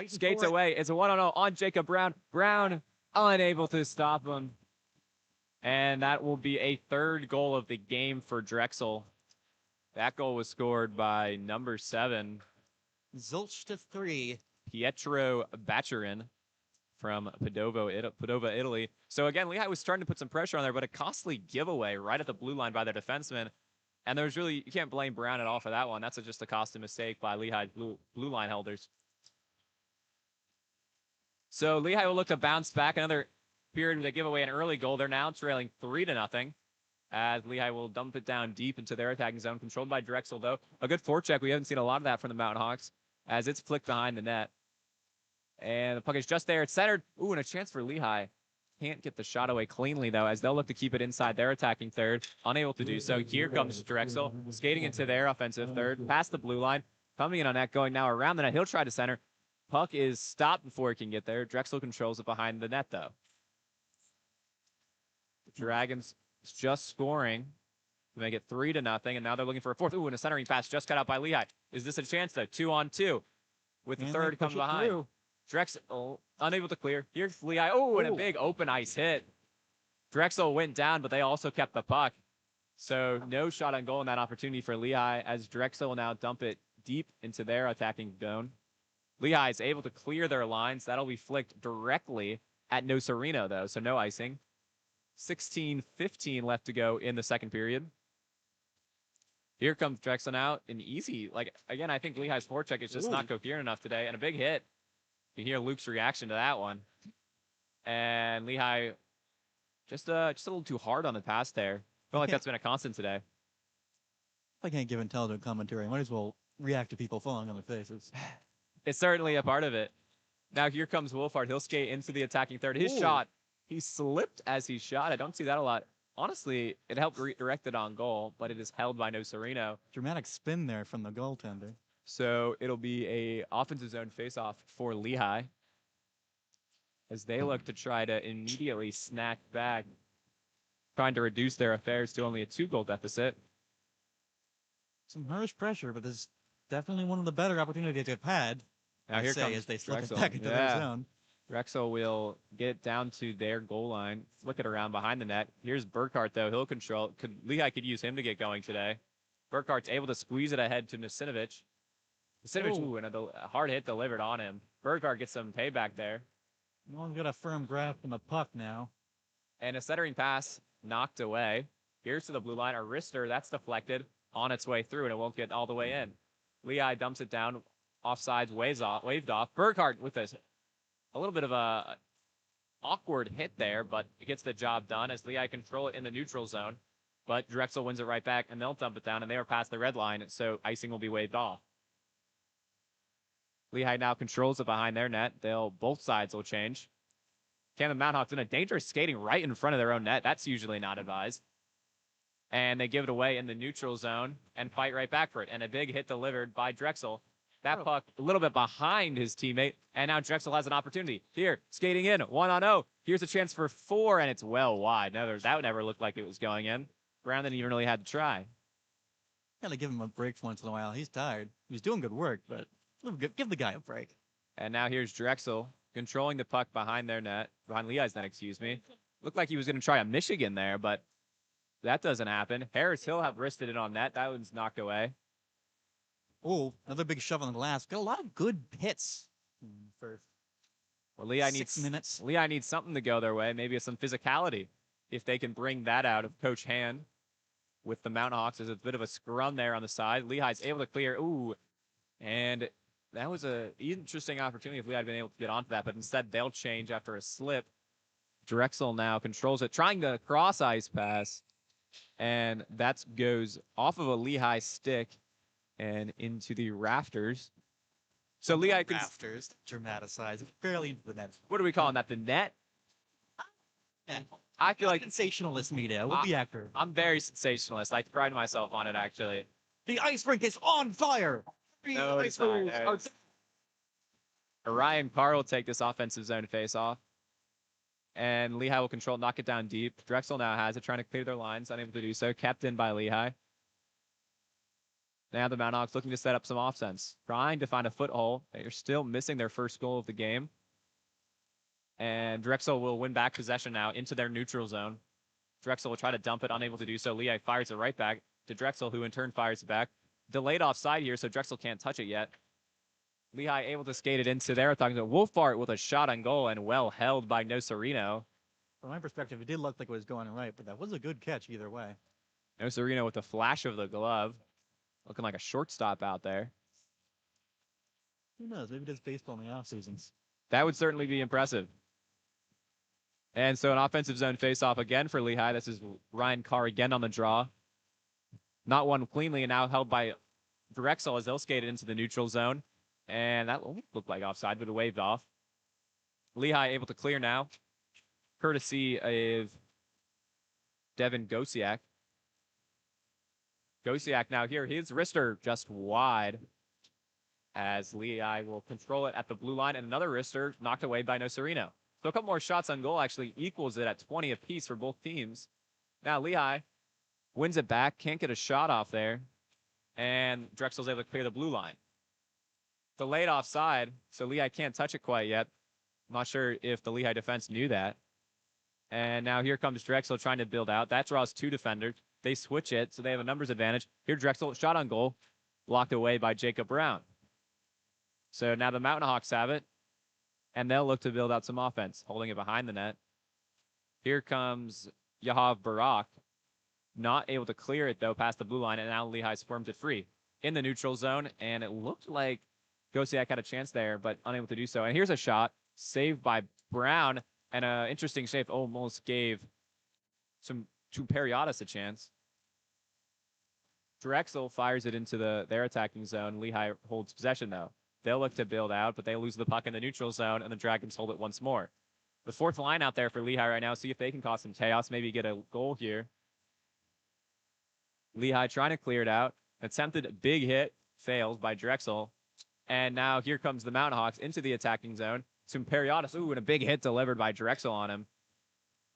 skates away. It's a 1-0 on Jacob Brown. Brown unable to stop him. And that will be a third goal of the game for Drexel. That goal was scored by number 7. Zilch to 3. Pietro Bacherin from Padova, Italy. So again, Lehigh was starting to put some pressure on there, but a costly giveaway right at the blue line by their defenseman. And there's really, you can't blame Brown at all for that one. That's just a costly mistake by Lehigh's blue line holders. So Lehigh will look to bounce back. Another period to give away an early goal. They're now trailing 3-0 as Lehigh will dump it down deep into their attacking zone, controlled by Drexel, though. A good forecheck. We haven't seen a lot of that from the Mountain Hawks as it's flicked behind the net. And the puck is just there. It's centered. Ooh, and a chance for Lehigh. Can't get the shot away cleanly, though, as they'll look to keep it inside their attacking third. Unable to do so. Here comes Drexel, skating into their offensive third, past the blue line. Coming in on that, going now around the net. He'll try to center. Puck is stopped before he can get there. Drexel controls it behind the net, though. The Dragons just scoring to make it 3-0, and now they're looking for a fourth. Ooh, and a centering pass just cut out by Lehigh. Is this a chance, though? 2-on-2 with the third coming behind. Through. Drexel unable to clear. Here's Lehigh. Oh, and a big open ice hit. Drexel went down, but they also kept the puck. So no shot on goal in that opportunity for Lehigh, as Drexel will now dump it deep into their attacking zone. Lehigh is able to clear their lines. That'll be flicked directly at Nocerino, though, so no icing. 16:15 left to go in the second period. Here comes Drexel now. An easy, again, I think Lehigh's forecheck is just not coherent enough today, and a big hit. You can hear Luke's reaction to that one. And Lehigh just a little too hard on the pass there. I feel like that's been a constant today. I can't give intelligent commentary. I might as well react to people falling on their faces. It's certainly a part of it. Now here comes Wolfhard. He'll skate into the attacking third. His shot, he slipped as he shot. I don't see that a lot. Honestly, it helped redirect it on goal, but it is held by Nocerino. Dramatic spin there from the goaltender. So it'll be a offensive zone faceoff for Lehigh as they look to try to immediately snack back, trying to reduce their affairs to only a 2-goal deficit. Some harsh pressure, but this is definitely one of the better opportunities they've had. Now here comes as they slip Drexel. it back into their zone. Drexel will get down to their goal line, flick it around behind the net. Here's Burkhart, though. He'll control. Lehigh could use him to get going today. Burkhart's able to squeeze it ahead to Nasinovich. Nasinovich, and a hard hit delivered on him. Burkhart gets some payback there. No one's got a firm grasp on the puck now. And a centering pass knocked away. Here's to the blue line. A wrister, that's deflected on its way through, and it won't get all the way in. Lehigh dumps it down. Offsides, waved off. Burkhart with a little bit of a awkward hit there, but it gets the job done as Lehigh control it in the neutral zone. But Drexel wins it right back, and they'll dump it down, and they are past the red line, so icing will be waved off. Lehigh now controls it behind their net. Both sides will change. Camden Mountain Hawks in a dangerous skating right in front of their own net. That's usually not advised. And they give it away in the neutral zone and fight right back for it. And a big hit delivered by Drexel. That puck a little bit behind his teammate. And now Drexel has an opportunity. Here, skating in, 1-on-0. Here's a chance for 4, and it's well wide. That never looked like it was going in. Brown didn't even really had to try. Gotta give him a break once in a while. He's tired. He's doing good work, but give the guy a break. And now here's Drexel controlling the puck behind their net, behind Lehigh's net, excuse me. Looked like he was going to try a Michigan there, but that doesn't happen. Harris Hill have wristed it on net. That one's knocked away. Oh, another big shove on the glass. Got a lot of good hits for Lehigh 6 minutes. Lehigh needs something to go their way. Maybe some physicality. If they can bring that out of Coach Hand with the Mountain Hawks. There's a bit of a scrum there on the side. Lehigh's able to clear. Ooh, and that was an interesting opportunity if Lehigh had been able to get onto that, but instead they'll change after a slip. Drexel now controls it, trying to cross ice pass. And that goes off of a Lehigh stick and into the rafters. So Lehigh can. Rafters, dramatized, fairly into the net. What are we calling that? The net? Yeah. I feel like Sensationalist media. We'll be accurate. I'm very sensationalist. I pride myself on it, actually. The ice rink is on fire. No, it's not. Orion Carr will take this offensive zone face-off. And Lehigh will control, knock it down deep. Drexel now has it, trying to clear their lines, unable to do so. Kept in by Lehigh. Now the Mount Hawks looking to set up some offense, trying to find a foothold. They're still missing their first goal of the game. And Drexel will win back possession now into their neutral zone. Drexel will try to dump it, unable to do so. Lehigh fires it right back to Drexel, who in turn fires it back. Delayed offside here, so Drexel can't touch it yet. Lehigh able to skate it into their attacking zone. Wolfart with a shot on goal and well held by Nocerino. From my perspective, it did look like it was going right, but that was a good catch either way. Nocerino with a flash of the glove. Looking like a shortstop out there. Who knows? Maybe just baseball in the off seasons. That would certainly be impressive. And so an offensive zone face-off again for Lehigh. This is Ryan Carr again on the draw. Not won cleanly and now held by Drexel as they'll skate it into the neutral zone. And that looked like offside, but it waved off. Lehigh able to clear now, courtesy of Devin Gosiak. Gosiak now here. His wrister just wide as Lehigh will control it at the blue line. And another wrister knocked away by Nocerino. So a couple more shots on goal actually equals it at 20 apiece for both teams. Now Lehigh wins it back. Can't get a shot off there. And Drexel's able to clear the blue line. Delayed offside, so Lehigh can't touch it quite yet. I'm not sure if the Lehigh defense knew that. And now here comes Drexel trying to build out. That draws two defenders. They switch it, so they have a numbers advantage. Here Drexel, shot on goal, blocked away by Jacob Brown. So now the Mountain Hawks have it, and they'll look to build out some offense, holding it behind the net. Here comes Yahav Barak, not able to clear it, though, past the blue line, and now Lehigh swarms it free in the neutral zone, and it looked like Gosiak had a chance there, but unable to do so. And here's a shot, saved by Brown, and an interesting save almost gave to Periotis a chance. Drexel fires it into their attacking zone. Lehigh holds possession, though. They'll look to build out, but they lose the puck in the neutral zone, and the Dragons hold it once more. The fourth line out there for Lehigh right now, see if they can cause some chaos, maybe get a goal here. Lehigh trying to clear it out. Attempted big hit, fails by Drexel. And now here comes the Mountain Hawks into the attacking zone. Some Periotis, and a big hit delivered by Drexel on him.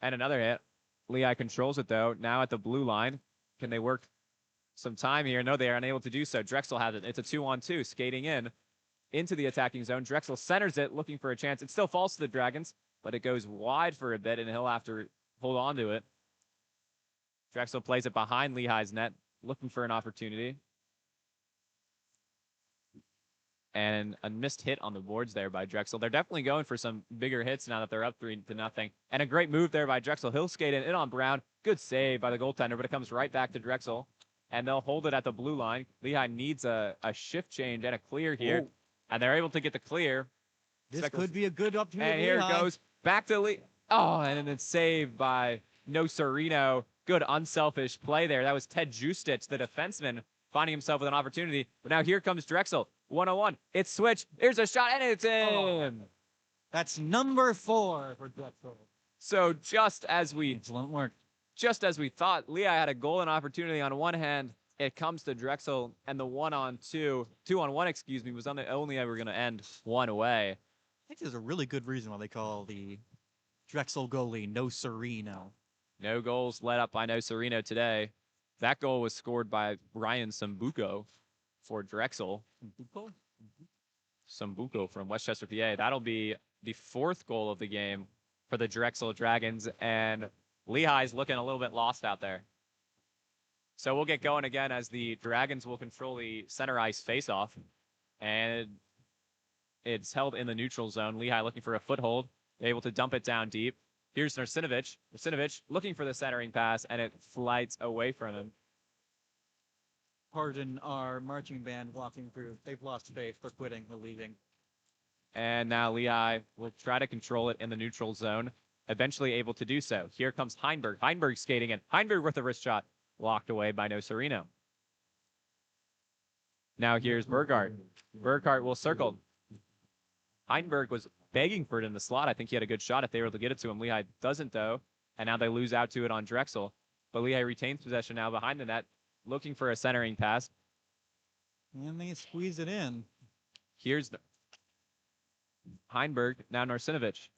And another hit. Lehigh controls it, though. Now at the blue line. Can they work some time here? No, they are unable to do so. Drexel has it. It's a 2-on-2, skating into the attacking zone. Drexel centers it, looking for a chance. It still falls to the Dragons, but it goes wide for a bit, and he'll have to hold on to it. Drexel plays it behind Lehigh's net, looking for an opportunity. And a missed hit on the boards there by Drexel. They're definitely going for some bigger hits now that they're up 3-0. And a great move there by Drexel. He'll skate in on Brown. Good save by the goaltender, but it comes right back to Drexel. And they'll hold it at the blue line. Lehigh needs a shift change and a clear here. Ooh. And they're able to get the clear. This could be a good opportunity. And here it goes. Back to Lehigh. Oh, and then it's saved by Nocerino. Good unselfish play there. That was Ted Justich, the defenseman, finding himself with an opportunity. But now here comes Drexel. 1-on-1. It's switched. Here's a shot, and it's in. Oh, that's number 4 for Drexel. So just as we thought, Lehigh had a goal and opportunity on one hand. It comes to Drexel, and the 2-on-1, excuse me, was only ever going to end one way. I think there's a really good reason why they call the Drexel goalie Nocerino. No goals let up by Nocerino today. That goal was scored by Ryan Sambuco for Drexel. Sambuco from Westchester, PA. That'll be the 4th goal of the game for the Drexel Dragons, and Lehigh's looking a little bit lost out there. So we'll get going again as the Dragons will control the center ice faceoff, and it's held in the neutral zone. Lehigh looking for a foothold, able to dump it down deep. Here's Narcinovic. Narcinovic looking for the centering pass, and it flights away from him. Pardon our marching band walking through. They've lost faith. They're quitting. They're leaving. And now Lehigh will try to control it in the neutral zone. eventually able to do so. Here comes Heinberg. Heinberg skating in. Heinberg with a wrist shot, blocked away by Nocerino. Now here's Burghardt. Burghardt will circle. Heinberg was begging for it in the slot. I think he had a good shot if they were able to get it to him. Lehigh doesn't, though, and now they lose out to it on Drexel. But Lehigh retains possession now behind the net, looking for a centering pass. And they squeeze it in. Here's Heinberg, now Narsinovich.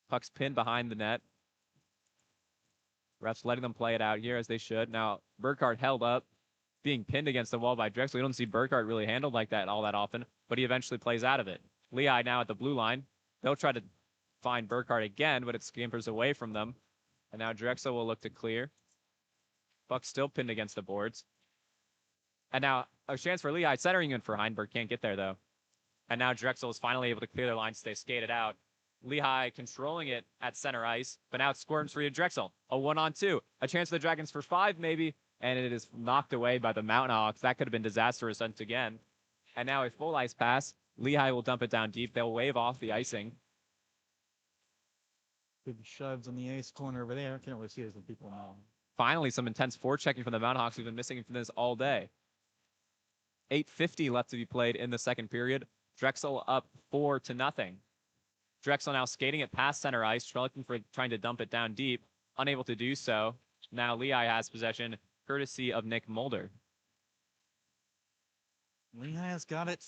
Puck's pinned behind the net. Refs letting them play it out here as they should. Now, Burkhardt held up, being pinned against the wall by Drexel. You don't see Burkhardt really handled like that all that often, but he eventually plays out of it. Lehigh now at the blue line. They'll try to find Burkhardt again, but it scampers away from them. And now Drexel will look to clear. Puck's still pinned against the boards. And now a chance for Lehigh. Centering in for Heinberg. Can't get there, though. And now Drexel is finally able to clear their lines. They skated out. Lehigh controlling it at center ice, but now it squirms free to Drexel. A 1-on-2. A chance for the Dragons for 5, maybe, and it is knocked away by the Mountain Hawks. That could have been disastrous once again. And now a full ice pass. Lehigh will dump it down deep. They'll wave off the icing. Big shoves on the ace corner over there. Can't really see it as the people now. Finally, some intense forechecking from the Mountain Hawks. We've been missing from this all day. 8:50 left to be played in the second period. Drexel up 4-0. Drexel now skating it past center ice, looking for trying to dump it down deep. Unable to do so. Now Lehigh has possession, courtesy of Nick Mulder. Lehigh has got it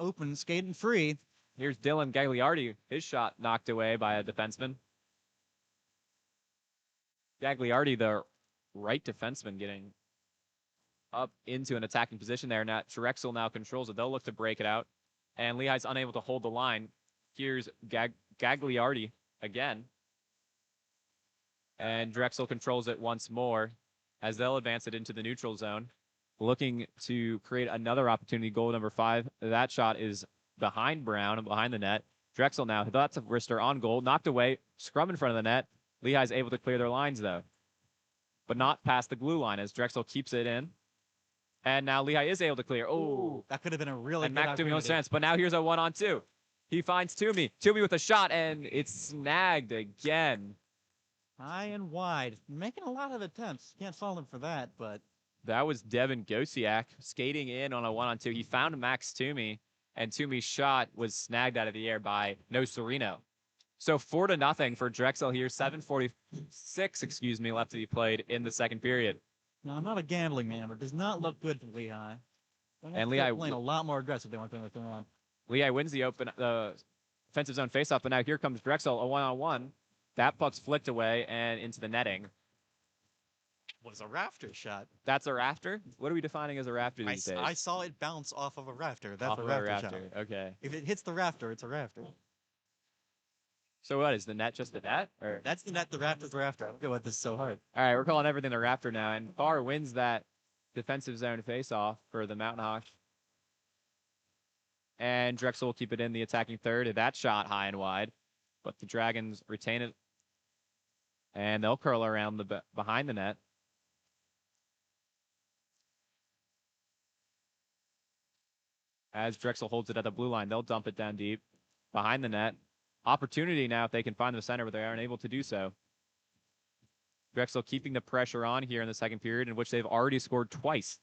open, skating free. Here's Dylan Gagliardi. His shot knocked away by a defenseman. Gagliardi, the right defenseman, getting up into an attacking position there. Now Drexel now controls it. They'll look to break it out. And Lehigh's unable to hold the line. Here's Gagliardi again. And Drexel controls it once more as they'll advance it into the neutral zone. Looking to create another opportunity, goal number 5. That shot is behind Brown and behind the net. Drexel now, that's a wrister on goal, knocked away, scrum in front of the net. Lehigh's able to clear their lines, though, but not past the glue line as Drexel keeps it in. And now Lehigh is able to clear. Oh, that could have been a really and good Mac Toomey no opportunity. sense. But now here's a 1-on-2. He finds Toomey. Toomey with a shot, and it's snagged again. High and wide. Making a lot of attempts. Can't fault him for that, but... That was Devin Gosiak skating in on a 1-on-2. He found Max Toomey, and Toomey's shot was snagged out of the air by Nocerino. So 4-0 for Drexel here. 7:46, left to be played in the second period. No, I'm not a gambling man, but it does not look good for Lehigh. And Lehigh playing a lot more aggressive. They want to play on. Lehigh wins the offensive zone faceoff, but now here comes Drexel, a 1-on-1. That puck's flicked away and into the netting. Was a rafter shot. That's a rafter? What are we defining as a rafter these days? I saw it bounce off of a rafter. That's Off a of rafter shot. Okay. If it hits the rafter, it's a rafter. So what, is the net just the net? Or? That's the net, the rafter's the rafter. I don't get why this is so hard. All right, we're calling everything the rafter now, and Barr wins that defensive zone faceoff for the Mountain Hawks. And Drexel will keep it in the attacking third. That shot high and wide, but the Dragons retain it, and they'll curl around the behind the net. As Drexel holds it at the blue line, they'll dump it down deep behind the net. Opportunity now if they can find the center, but they aren't able to do so. Drexel keeping the pressure on here in the second period, in which they've already scored twice,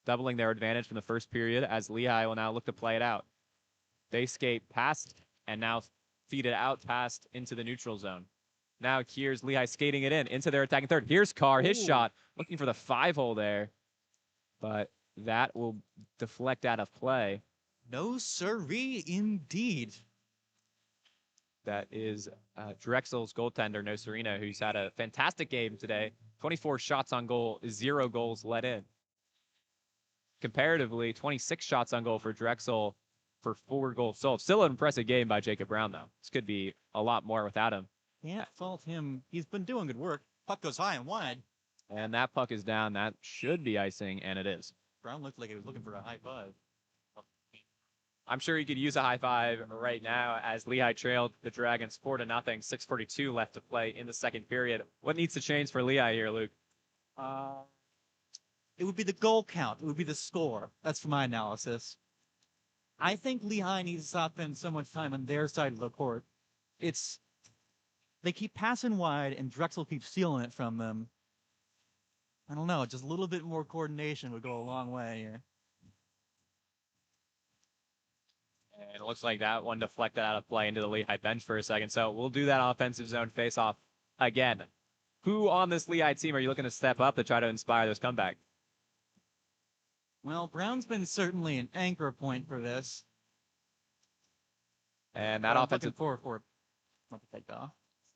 doubling their advantage from the first period, as Lehigh will now look to play it out. They skate past and now feed it out past into the neutral zone. Now here's Lehigh skating it in into their attacking third. Here's Carr, his shot, looking for the 5-hole there, but that will deflect out of play. No siree, indeed. That is Drexel's goaltender, Nocerino, who's had a fantastic game today. 24 shots on goal, 0 goals let in. Comparatively, 26 shots on goal for Drexel for 4 goals sold. Still an impressive game by Jacob Brown, though. This could be a lot more without him. Can't fault him. He's been doing good work. Puck goes high and wide. And that puck is down. That should be icing, and it is. Brown looked like he was looking for a high five. I'm sure he could use a high five right now as Lehigh trailed the Dragons 4-0. 6:42 left to play in the second period. What needs to change for Lehigh here, Luke? It would be the goal count. It would be the score. That's for my analysis. I think Lehigh needs to stop spending so much time on their side of the court. They keep passing wide, and Drexel keeps stealing it from them. I don't know, just a little bit more coordination would go a long way here. And it looks like that one deflected out of play into the Lehigh bench for a second. So we'll do that offensive zone face-off again. Who on this Lehigh team are you looking to step up to try to inspire this comeback? Well, Brown's been certainly an anchor point for this. And that offensive for what to take off.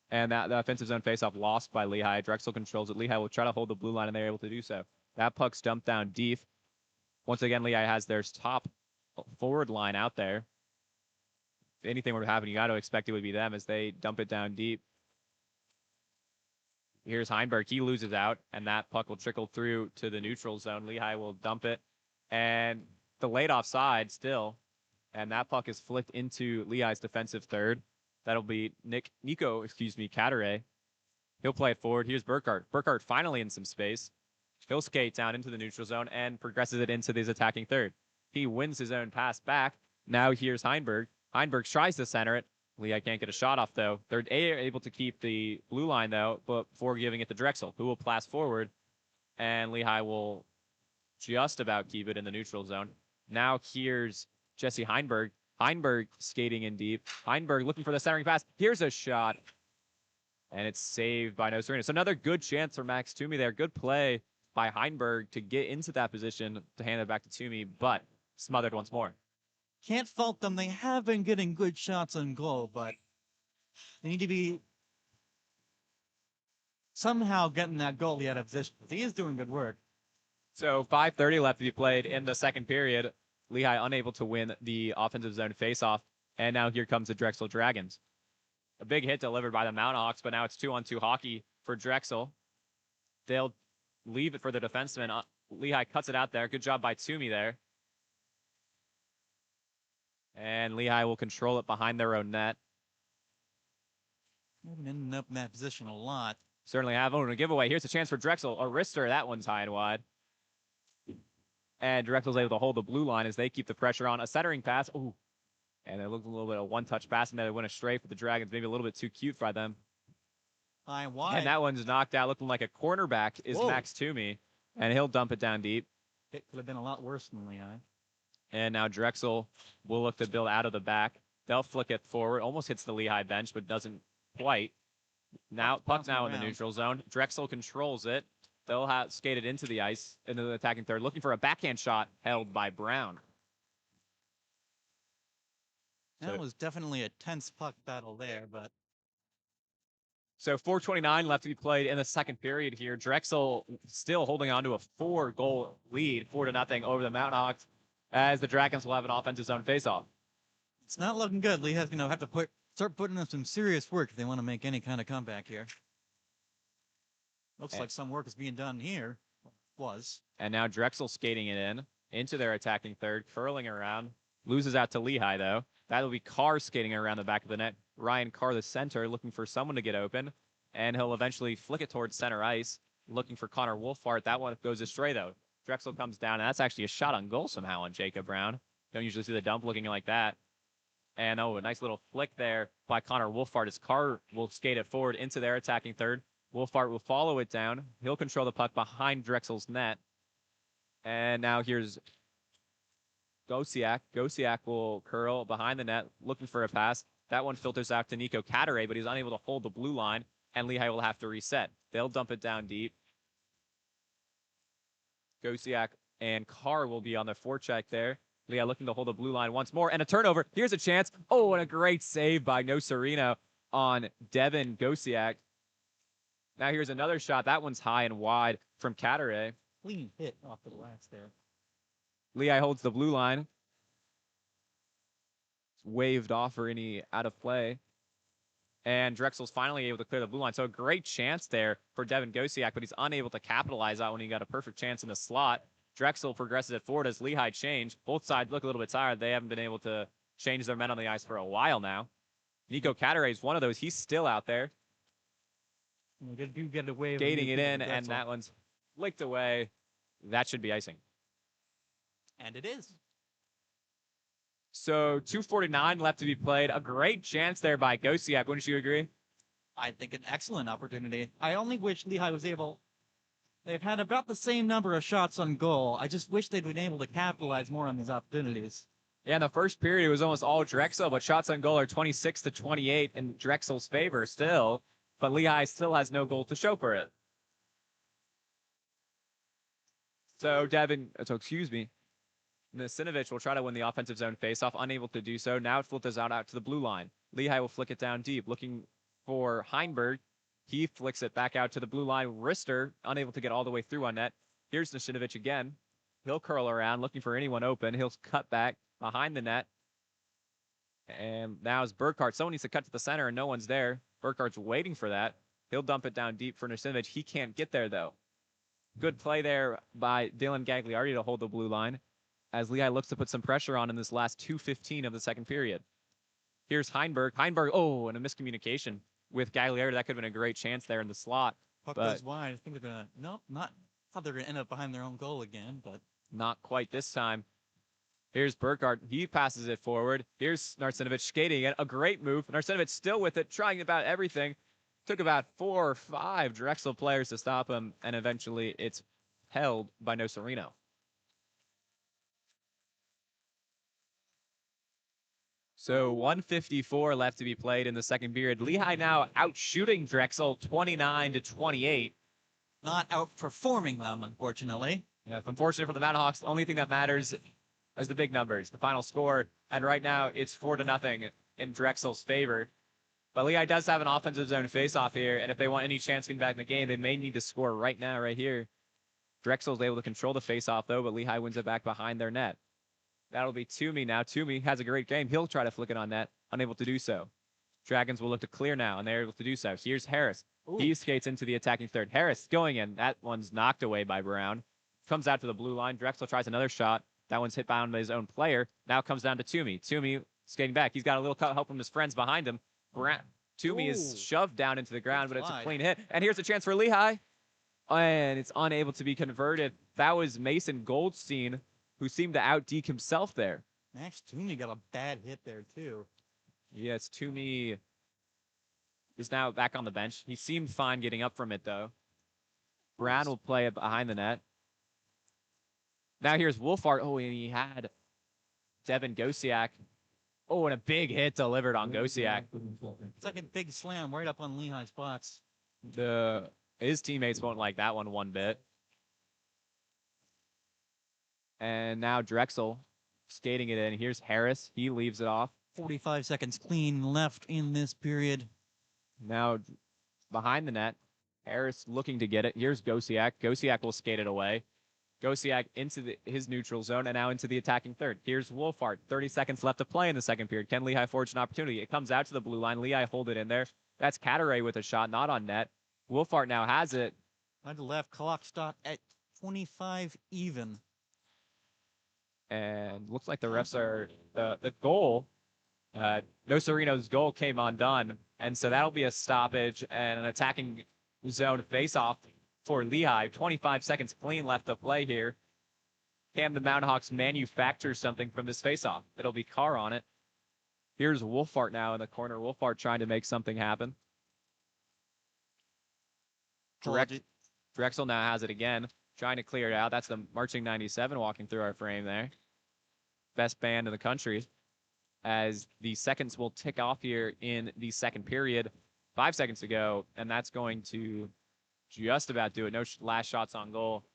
And that the offensive zone faceoff lost by Lehigh. Drexel controls it. Lehigh will try to hold the blue line, and they're able to do so. That puck's dumped down deep. Once again, Lehigh has their top forward line out there. If anything were to happen, you got to expect it would be them as they dump it down deep. Here's Heinberg. He loses out, and that puck will trickle through to the neutral zone. Lehigh will dump it, and the laid offside still, and that puck is flicked into Lehigh's defensive third. That'll be Nico Catteray. He'll play it forward. Here's Burkhart. Burkhart finally in some space. He'll skate down into the neutral zone and progresses it into his attacking third. He wins his own pass back. Now here's Heinberg. Heinberg tries to center it. Lehigh can't get a shot off, though. They're able to keep the blue line, though, but before giving it to Drexel, who will pass forward, and Lehigh will just about keep it in the neutral zone. Now here's Jesse Heinberg. Heinberg skating in deep. Heinberg looking for the centering pass. Here's a shot. And it's saved by No Serena. So another good chance for Max Toomey there. Good play by Heinberg to get into that position to hand it back to Toomey, but smothered once more. Can't fault them. They have been getting good shots on goal, but they need to be somehow getting that goalie out of position. He is doing good work. So 5:30 left to be played in the second period. Lehigh unable to win the offensive zone faceoff. And now here comes the Drexel Dragons. A big hit delivered by the Mount Hawks, but now it's 2-on-2 hockey for Drexel. They'll leave it for the defenseman. Lehigh cuts it out there. Good job by Toomey there. And Lehigh will control it behind their own net. They've been ending up in that position a lot. Certainly have. Oh, and a giveaway. Here's a chance for Drexel. A wrister. That one's high and wide. And Drexel's able to hold the blue line as they keep the pressure on. A centering pass. Ooh. And it looked a little bit of a one-touch pass, and then it went astray for the Dragons. Maybe a little bit too cute by them. High and wide. And that one's knocked out, looking like a cornerback is Max Toomey. And he'll dump it down deep. It could have been a lot worse than Lehigh. And now Drexel will look to build out of the back. They'll flick it forward. Almost hits the Lehigh bench, but doesn't quite. Now, puck's now in the neutral zone. Drexel controls it. They'll have skated into the ice, into the attacking third, looking for a backhand shot held by Brown. That was definitely a tense puck battle there, but. So 4:29 left to be played in the second period here. Drexel still holding on to a 4-goal lead, 4-0 over the Mountain Hawks, as the Dragons will have an offensive zone faceoff. It's not looking good. Lehigh's going to have to start putting in some serious work if they want to make any kind of comeback here. Looks like some work is being done here. And now Drexel skating it into their attacking third, curling around. Loses out to Lehigh, though. That'll be Carr skating around the back of the net. Ryan Carr, the center, looking for someone to get open. And he'll eventually flick it towards center ice, looking for Connor Wolfhart. That one goes astray, though. Drexel comes down, and that's actually a shot on goal somehow on Jacob Brown. Don't usually see the dump looking like that. And, a nice little flick there by Connor Wolfhart as Carr will skate it forward into their attacking third. Wolfhart will follow it down. He'll control the puck behind Drexel's net. And now here's Gosiak. Gosiak will curl behind the net, looking for a pass. That one filters out to Nico Catteray, but he's unable to hold the blue line, and Lehigh will have to reset. They'll dump it down deep. Gosiak and Carr will be on the forecheck there. Lehigh looking to hold the blue line once more, and a turnover. Here's a chance. Oh, and a great save by No Sereno on Devin Gosiak. Now here's another shot. That one's high and wide from Catteray. Clean hit off the glass there. Lehigh holds the blue line. It's waved off for any out of play. And Drexel's finally able to clear the blue line. So a great chance there for Devin Gosiak, but he's unable to capitalize on when he got a perfect chance in the slot. Drexel progresses it forward as Lehigh change. Both sides look a little bit tired. They haven't been able to change their men on the ice for a while now. Nico Catteray is one of those. He's still out there. Get away skating it in, and that one's flicked away. That should be icing. And it is. So 2:49 left to be played. A great chance there by Gosiak. Wouldn't you agree? I think an excellent opportunity. I only wish Lehigh was able. They've had about the same number of shots on goal. I just wish they'd been able to capitalize more on these opportunities. Yeah, in the first period, it was almost all Drexel, but shots on goal are 26-28 in Drexel's favor still. But Lehigh still has no goal to show for it. So excuse me. Nasinovich will try to win the offensive zone faceoff, unable to do so. Now it filters out to the blue line. Lehigh will flick it down deep, looking for Heinberg. He flicks it back out to the blue line. Rister, unable to get all the way through on net. Here's Nasinovich again. He'll curl around, looking for anyone open. He'll cut back behind the net. And now is Burkhardt. Someone needs to cut to the center, and no one's there. Burkhardt's waiting for that. He'll dump it down deep for Nasinovich. He can't get there, though. Good play there by Dylan Gagliardi to hold the blue line as Lehigh looks to put some pressure on in this last 2:15 of the second period. Here's Heinberg. Heinberg, oh, and a miscommunication with Gagliardi. That could have been a great chance there in the slot. Puck but goes wide. I think they're gonna. Nope, not. Thought they're gonna end up behind their own goal again, but not quite this time. Here's Burkhardt. He passes it forward. Here's Narcinovich skating it. A great move. Narcinovich still with it, trying about everything. Took about 4 or 5 Drexel players to stop him, and eventually it's held by Nocerino. So 1:54 left to be played in the second period. Lehigh now outshooting Drexel 29-28. not outperforming them, unfortunately. Yeah, unfortunately for the Mountain the only thing that matters is the big numbers, the final score. And right now it's 4-0 in Drexel's favor. But Lehigh does have an offensive zone faceoff here, and if they want any chance of getting back in the game, they may need to score right now, right here. Drexel's able to control the faceoff though, but Lehigh wins it back behind their net. That'll be Toomey now. Toomey has a great game. He'll try to flick it on net, unable to do so. Dragons will look to clear now, and they're able to do so. Here's Harris. Ooh. He skates into the attacking third. Harris going in. That one's knocked away by Brown. Comes out to the blue line. Drexel tries another shot. That one's hit bound by his own player. Now comes down to Toomey. Toomey skating back. He's got a little help from his friends behind him. Toomey is shoved down into the ground, but it's a clean hit. And here's a chance for Lehigh. And it's unable to be converted. That was Mason Goldstein, who seemed to out-deke himself there. Max Toomey got a bad hit there, too. Yes, Toomey is now back on the bench. He seemed fine getting up from it, though. Brown will play it behind the net. Now here's Wolfart. Oh, and he had Devin Gosiak. Oh, and a big hit delivered on Gosiak. It's like a big slam right up on Lehigh's spots. His teammates won't like that one bit. And now Drexel skating it in. Here's Harris. He leaves it off. 45 seconds clean left in this period. Now behind the net. Harris looking to get it. Here's Gosiak. Gosiak will skate it away. Gosiak into his neutral zone and now into the attacking third. Here's Wolfart. 30 seconds left to play in the second period. Can Lehigh forge an opportunity? It comes out to the blue line. Lehigh hold it in there. That's Cataray with a shot, not on net. Wolfart now has it. On the left, clock stopped at 25 even. And looks like the refs are the goal. Nocerino's goal came undone, and so that'll be a stoppage and an attacking zone face-off for Lehigh. 25 seconds clean left to play here. Can the Mountain Hawks manufacture something from this face-off? It'll be Carr on it. Here's Wolfart now in the corner. Wolfart trying to make something happen. Drexel now has it again, trying to clear it out. That's the Marching 97 walking through our frame there. Best band in the country. As the seconds will tick off here in the second period. 5 seconds to go, and that's going to just about do it. No last shots on goal.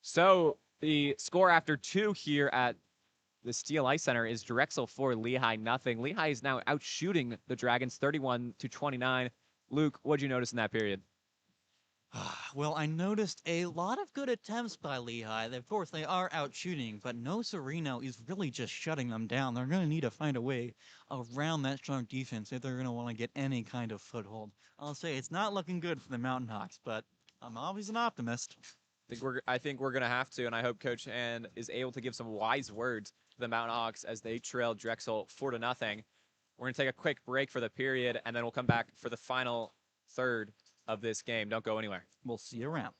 So the score after 2 here at the Steel Ice Center is Drexel 4, Lehigh nothing. Lehigh is now outshooting the Dragons 31-29. Luke, what'd you notice in that period? Well, I noticed a lot of good attempts by Lehigh. Of course, they are out shooting, but Nocerino is really just shutting them down. They're going to need to find a way around that strong defense if they're going to want to get any kind of foothold. I'll say it's not looking good for the Mountain Hawks, but I'm always an optimist. I think we're going to have to, and I hope Coach Hand is able to give some wise words to the Mountain Hawks as they trail Drexel 4-0. We're going to take a quick break for the period, and then we'll come back for the final third of this game. Don't go anywhere. We'll see you around.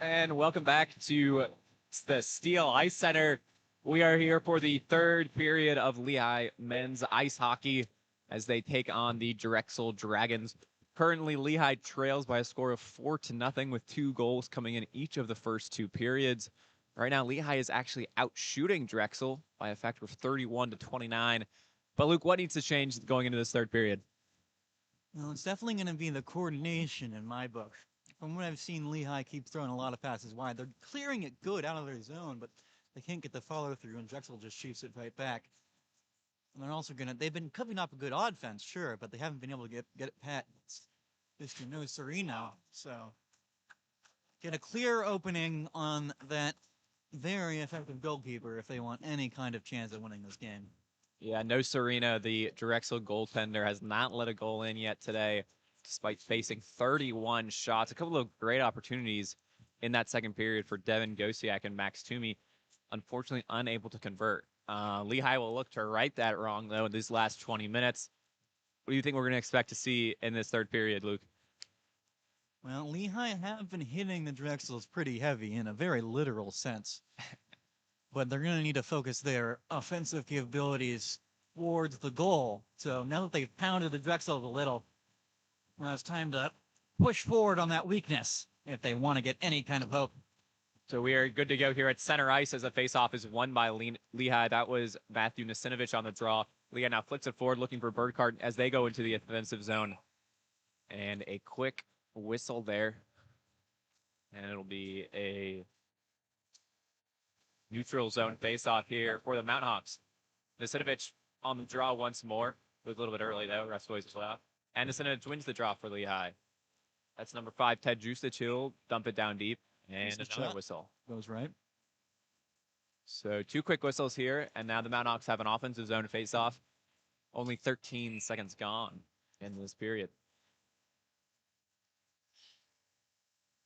And welcome back to the Steel Ice Center. We are here for the third period of Lehigh men's ice hockey as they take on the Drexel Dragons. Currently, Lehigh trails by a score of 4-0 with 2 goals coming in each of the first 2 periods. Right now, Lehigh is actually outshooting Drexel by a factor of 31-29. But Luke, what needs to change going into this third period? Well, it's definitely going to be the coordination in my book. From what I've seen, Lehigh keeps throwing a lot of passes wide. They're clearing it good out of their zone, but they can't get the follow through, and Drexel just shoots it right back. And they're also they've been covering up a good odd fence, sure, but they haven't been able to get it past Mr. No Sereno. So get a clear opening on that very effective goalkeeper if they want any kind of chance of winning this game. Yeah, no Serena, the Drexel goaltender, has not let a goal in yet today, despite facing 31 shots. A couple of great opportunities in that second period for Devin Gosiak and Max Toomey, unfortunately unable to convert. Lehigh will look to right that wrong, though, in these last 20 minutes. What do you think we're going to expect to see in this third period, Luke? Well, Lehigh have been hitting the Drexels pretty heavy in a very literal sense. But they're going to need to focus their offensive capabilities towards the goal. So now that they've pounded the Drexels a little, well, it's time to push forward on that weakness if they want to get any kind of hope. So we are good to go here at center ice as the faceoff is won by Lehigh. That was Matthew Nasinovich on the draw. Lehigh now flicks it forward looking for Burkhardt as they go into the offensive zone. And a quick whistle there. And it'll be a neutral zone faceoff here for the Mountain Hawks. Nasinovich on the draw once more. It was a little bit early, though. Rastois as well. And Nasinovich wins the draw for Lehigh. That's number 5, Ted Justic. He'll dump it down deep. And another whistle. Goes right. So 2 quick whistles here, and now the Mountain Hawks have an offensive zone face-off. Only 13 seconds gone in this period.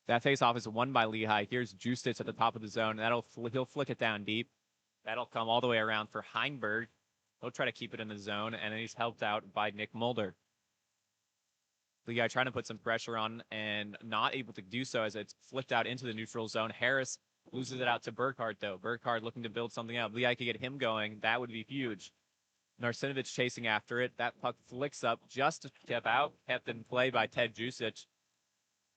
That face-off is won by Lehigh. Here's Justitz at the top of the zone. He'll flick it down deep. That'll come all the way around for Heinberg. He'll try to keep it in the zone, and then he's helped out by Nick Mulder. Lehigh trying to put some pressure on and not able to do so as it's flipped out into the neutral zone. Harris loses it out to Burkhardt, though. Burkhardt looking to build something out. Lehigh could get him going. That would be huge. Narsinovich chasing after it. That puck flicks up just to tip out. Kept in play by Ted Justic.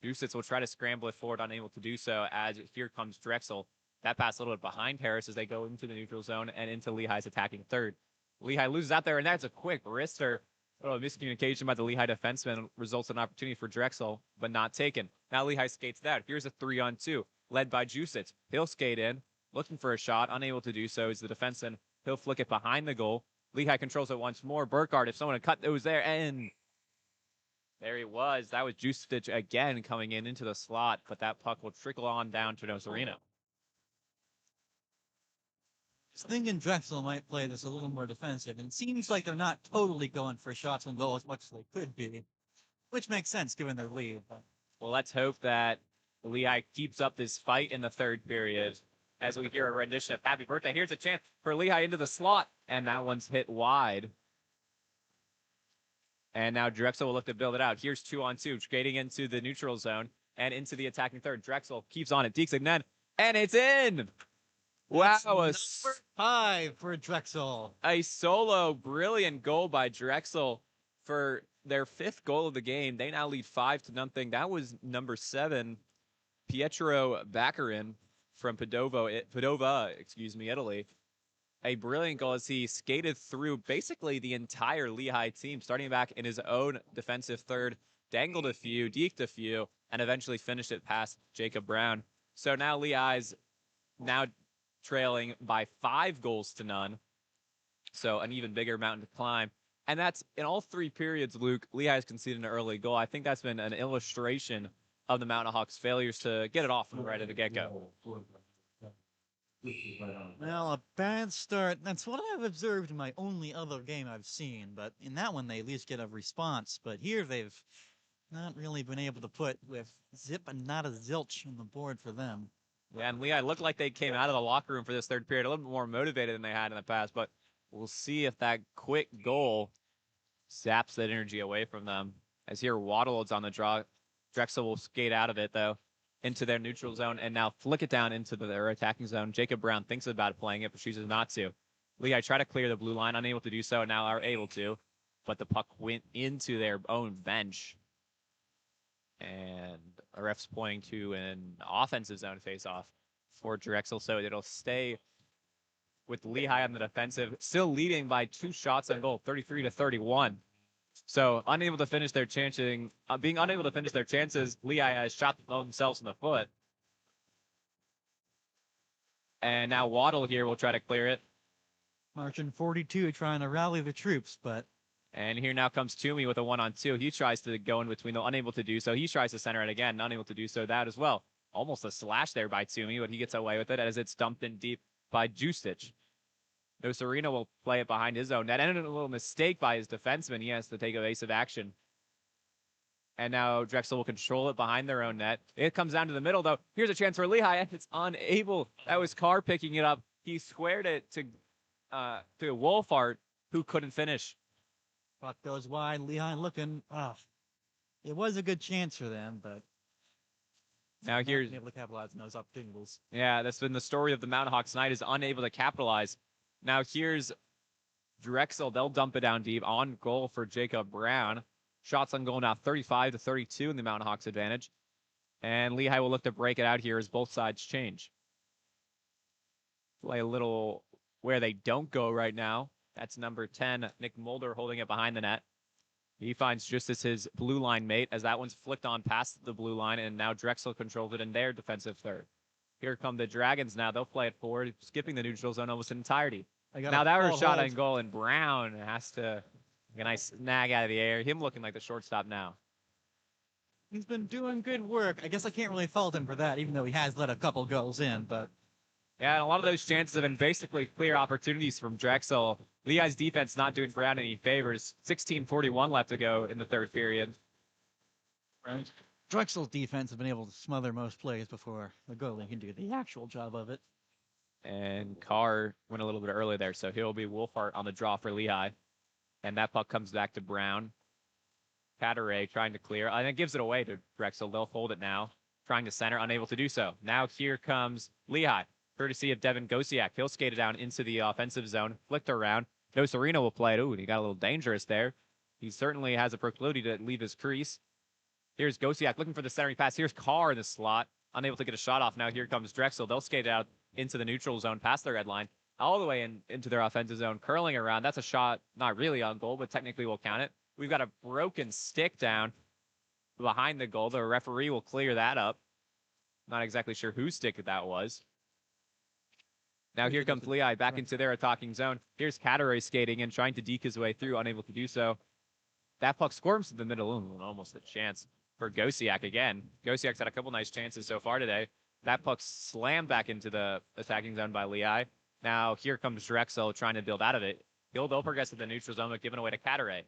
Justic will try to scramble it forward, unable to do so, as here comes Drexel. That pass a little bit behind Harris as they go into the neutral zone and into Lehigh's attacking third. Lehigh loses out there, and that's a quick wrister. A miscommunication by the Lehigh defenseman results in an opportunity for Drexel, but not taken. Now Lehigh skates out. Here's a 3-on-2, led by Justic. He'll skate in, looking for a shot, unable to do so. Is the defenseman. He'll flick it behind the goal. Lehigh controls it once more. Burkhardt, if someone had cut those there, and there he was. That was Justic again coming into the slot, but that puck will trickle on down to Nocerino. Just thinking Drexel might play this a little more defensive, and it seems like they're not totally going for shots on goal as much as they could be, which makes sense given their lead. Well, let's hope that Lehigh keeps up this fight in the third period as we hear a rendition of Happy Birthday. Here's a chance for Lehigh into the slot, and that one's hit wide. And now Drexel will look to build it out. Here's 2-on-2, skating into the neutral zone and into the attacking third. Drexel keeps on it, dekes again, and it's in! Wow, number 5 for Drexel. A solo, brilliant goal by Drexel for their 5th goal of the game. They now lead 5-0. That was number 7, Pietro Baccarin from Padova, Italy. A brilliant goal as he skated through basically the entire Lehigh team, starting back in his own defensive third, dangled a few, deked a few, and eventually finished it past Jacob Brown. So now Lehigh's now trailing by 5-0. So an even bigger mountain to climb. And that's in all 3 periods, Luke. Lehigh's conceded an early goal. I think that's been an illustration of the Mountain Hawks' failures to get it off right at the get-go. Well, a bad start. That's what I've observed in my only other game I've seen. But in that one, they at least get a response. But here, they've not really been able to put with zip and not a zilch on the board for them. Yeah, and Lehigh looked like they came out of the locker room for this third period a little bit more motivated than they had in the past. But we'll see if that quick goal zaps that energy away from them. As here, Waddle's on the draw. Drexel will skate out of it, though. into their neutral zone and now flick it down into their attacking zone. Jacob Brown thinks about playing it, but chooses not to. Lehigh try to clear the blue line, unable to do so, and now are able to. But the puck went into their own bench. And a ref's pointing to an offensive zone face-off for Drexel, so it'll stay with Lehigh on the defensive, still leading by 2 shots on goal, 33-31. So unable to finish their chances, being unable to finish their chances, Lehigh has shot themselves in the foot. And now Waddle here will try to clear it. Marching 42, trying to rally the troops, but. And here now comes Toomey with a 1-on-2. He tries to go in between, though unable to do so. He tries to center it again, unable to do so that as well. Almost a slash there by Toomey, but he gets away with it as it's dumped in deep by Justich. Nosarino will play it behind his own net. Ended a little mistake by his defenseman. He has to take evasive action. And now Drexel will control it behind their own net. It comes down to the middle, though. Here's a chance for Lehigh, and it's unable. That was Carr picking it up. He squared it to Wolfart, who couldn't finish. Puck goes wide. Lehigh looking. It was a good chance for them, but now here's able to capitalize on those opportunities. Yeah, that's been the story of the Mountain Hawks tonight, is unable to capitalize. Now here's Drexel. They'll dump it down deep on goal for Jacob Brown. Shots on goal now 35-32 in the Mountain Hawks advantage. And Lehigh will look to break it out here as both sides change. Play a little where they don't go right now. That's number 10, Nick Mulder, holding it behind the net. He finds just as his blue line mate, as that one's flicked on past the blue line, and now Drexel controls it in their defensive third. Here come the Dragons now. They'll play it forward, skipping the neutral zone almost in entirety. Now that was a shot on goal, and Brown has to get a nice snag out of the air. Him looking like the shortstop now. He's been doing good work. I guess I can't really fault him for that, even though he has let a couple goals in, but. Yeah, and a lot of those chances have been basically clear opportunities from Drexel. Lehigh's defense not doing Brown any favors. 16:41 left to go in the third period. Right. Drexel's defense has been able to smother most plays before the goalie can do the actual job of it. And Carr went a little bit early there, so he'll be Wolfart on the draw for Lehigh. And that puck comes back to Brown. Cataray trying to clear. And it gives it away to Drexel. They'll hold it now. Trying to center, unable to do so. Now here comes Lehigh, courtesy of Devin Gosiak. He'll skate it down into the offensive zone, flicked around. Nosarino will play it. Ooh, he got a little dangerous there. He certainly has a proclivity to leave his crease. Here's Gosiak looking for the centering pass. Here's Carr in the slot, unable to get a shot off. Now here comes Drexel. They'll skate out into the neutral zone, past their red line, all the way into their offensive zone, curling around. That's a shot, not really on goal, but technically we'll count it. We've got a broken stick down behind the goal. The referee will clear that up. Not exactly sure whose stick that was. Now here comes Lehigh back into their attacking zone. Here's Cataray skating and trying to deke his way through, unable to do so. That puck squirms to the middle, and almost a chance for Gosiak again. Gosiak's had a couple nice chances so far today. That puck slammed back into the attacking zone by Lehigh. Now here comes Drexel trying to build out of it. They'll progress to the neutral zone, but given away to Cataray.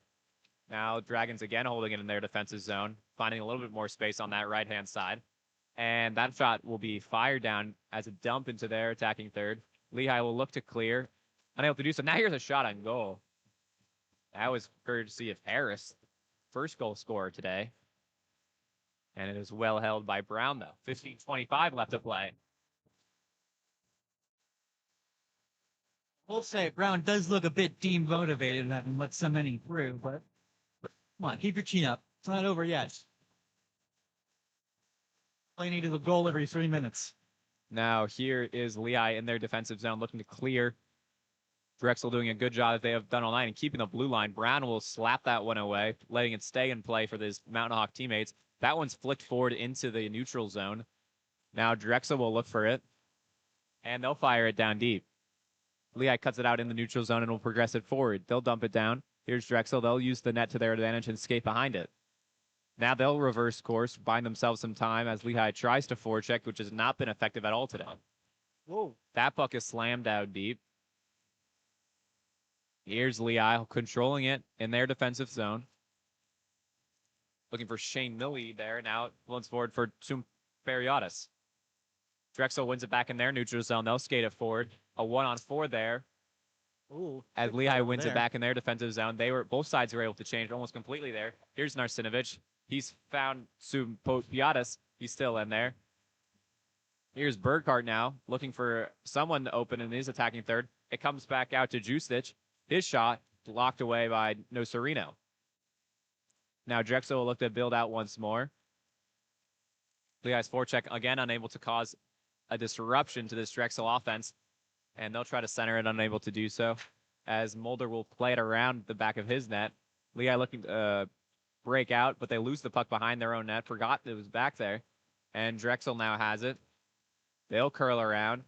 Now Dragons again holding it in their defensive zone, finding a little bit more space on that right-hand side. And that shot will be fired down as a dump into their attacking third. Lehigh will look to clear, unable to do so. Now here's a shot on goal. That was courtesy of Harris, first goal scorer today. And it is well held by Brown, though. 15:25 left to play. We'll say Brown does look a bit demotivated having let so many through, but come on, keep your chin up. It's not over yet. Playing into the goal every 3 minutes. Now here is Lehigh in their defensive zone looking to clear. Drexel doing a good job that they have done all night and keeping the blue line. Brown will slap that one away, letting it stay in play for his Mountain Hawk teammates. That one's flicked forward into the neutral zone. Now Drexel will look for it, and they'll fire it down deep. Lehigh cuts it out in the neutral zone and will progress it forward. They'll dump it down. Here's Drexel. They'll use the net to their advantage and skate behind it. Now they'll reverse course, bind themselves some time as Lehigh tries to forecheck, which has not been effective at all today. Whoa. That puck is slammed out deep. Here's Lehigh controlling it in their defensive zone. Looking for Shane Milley there. Now once forward for Tumperiotis. Drexel wins it back in their neutral zone. They'll skate it forward. A 1-on-4 there. Ooh, as Lehigh wins it back in their defensive zone. Both sides were able to change almost completely there. Here's Narsinovich. He's found Tumperiotis. He's still in there. Here's Burkhart now, looking for someone to open in his attacking third. It comes back out to Juicich. His shot blocked away by Nocerino. Now Drexel will look to build out once more. Lehigh's forecheck again unable to cause a disruption to this Drexel offense. And they'll try to center it, unable to do so. As Mulder will play it around the back of his net. Lehigh looking to break out, but they lose the puck behind their own net. Forgot it was back there. And Drexel now has it. They'll curl around.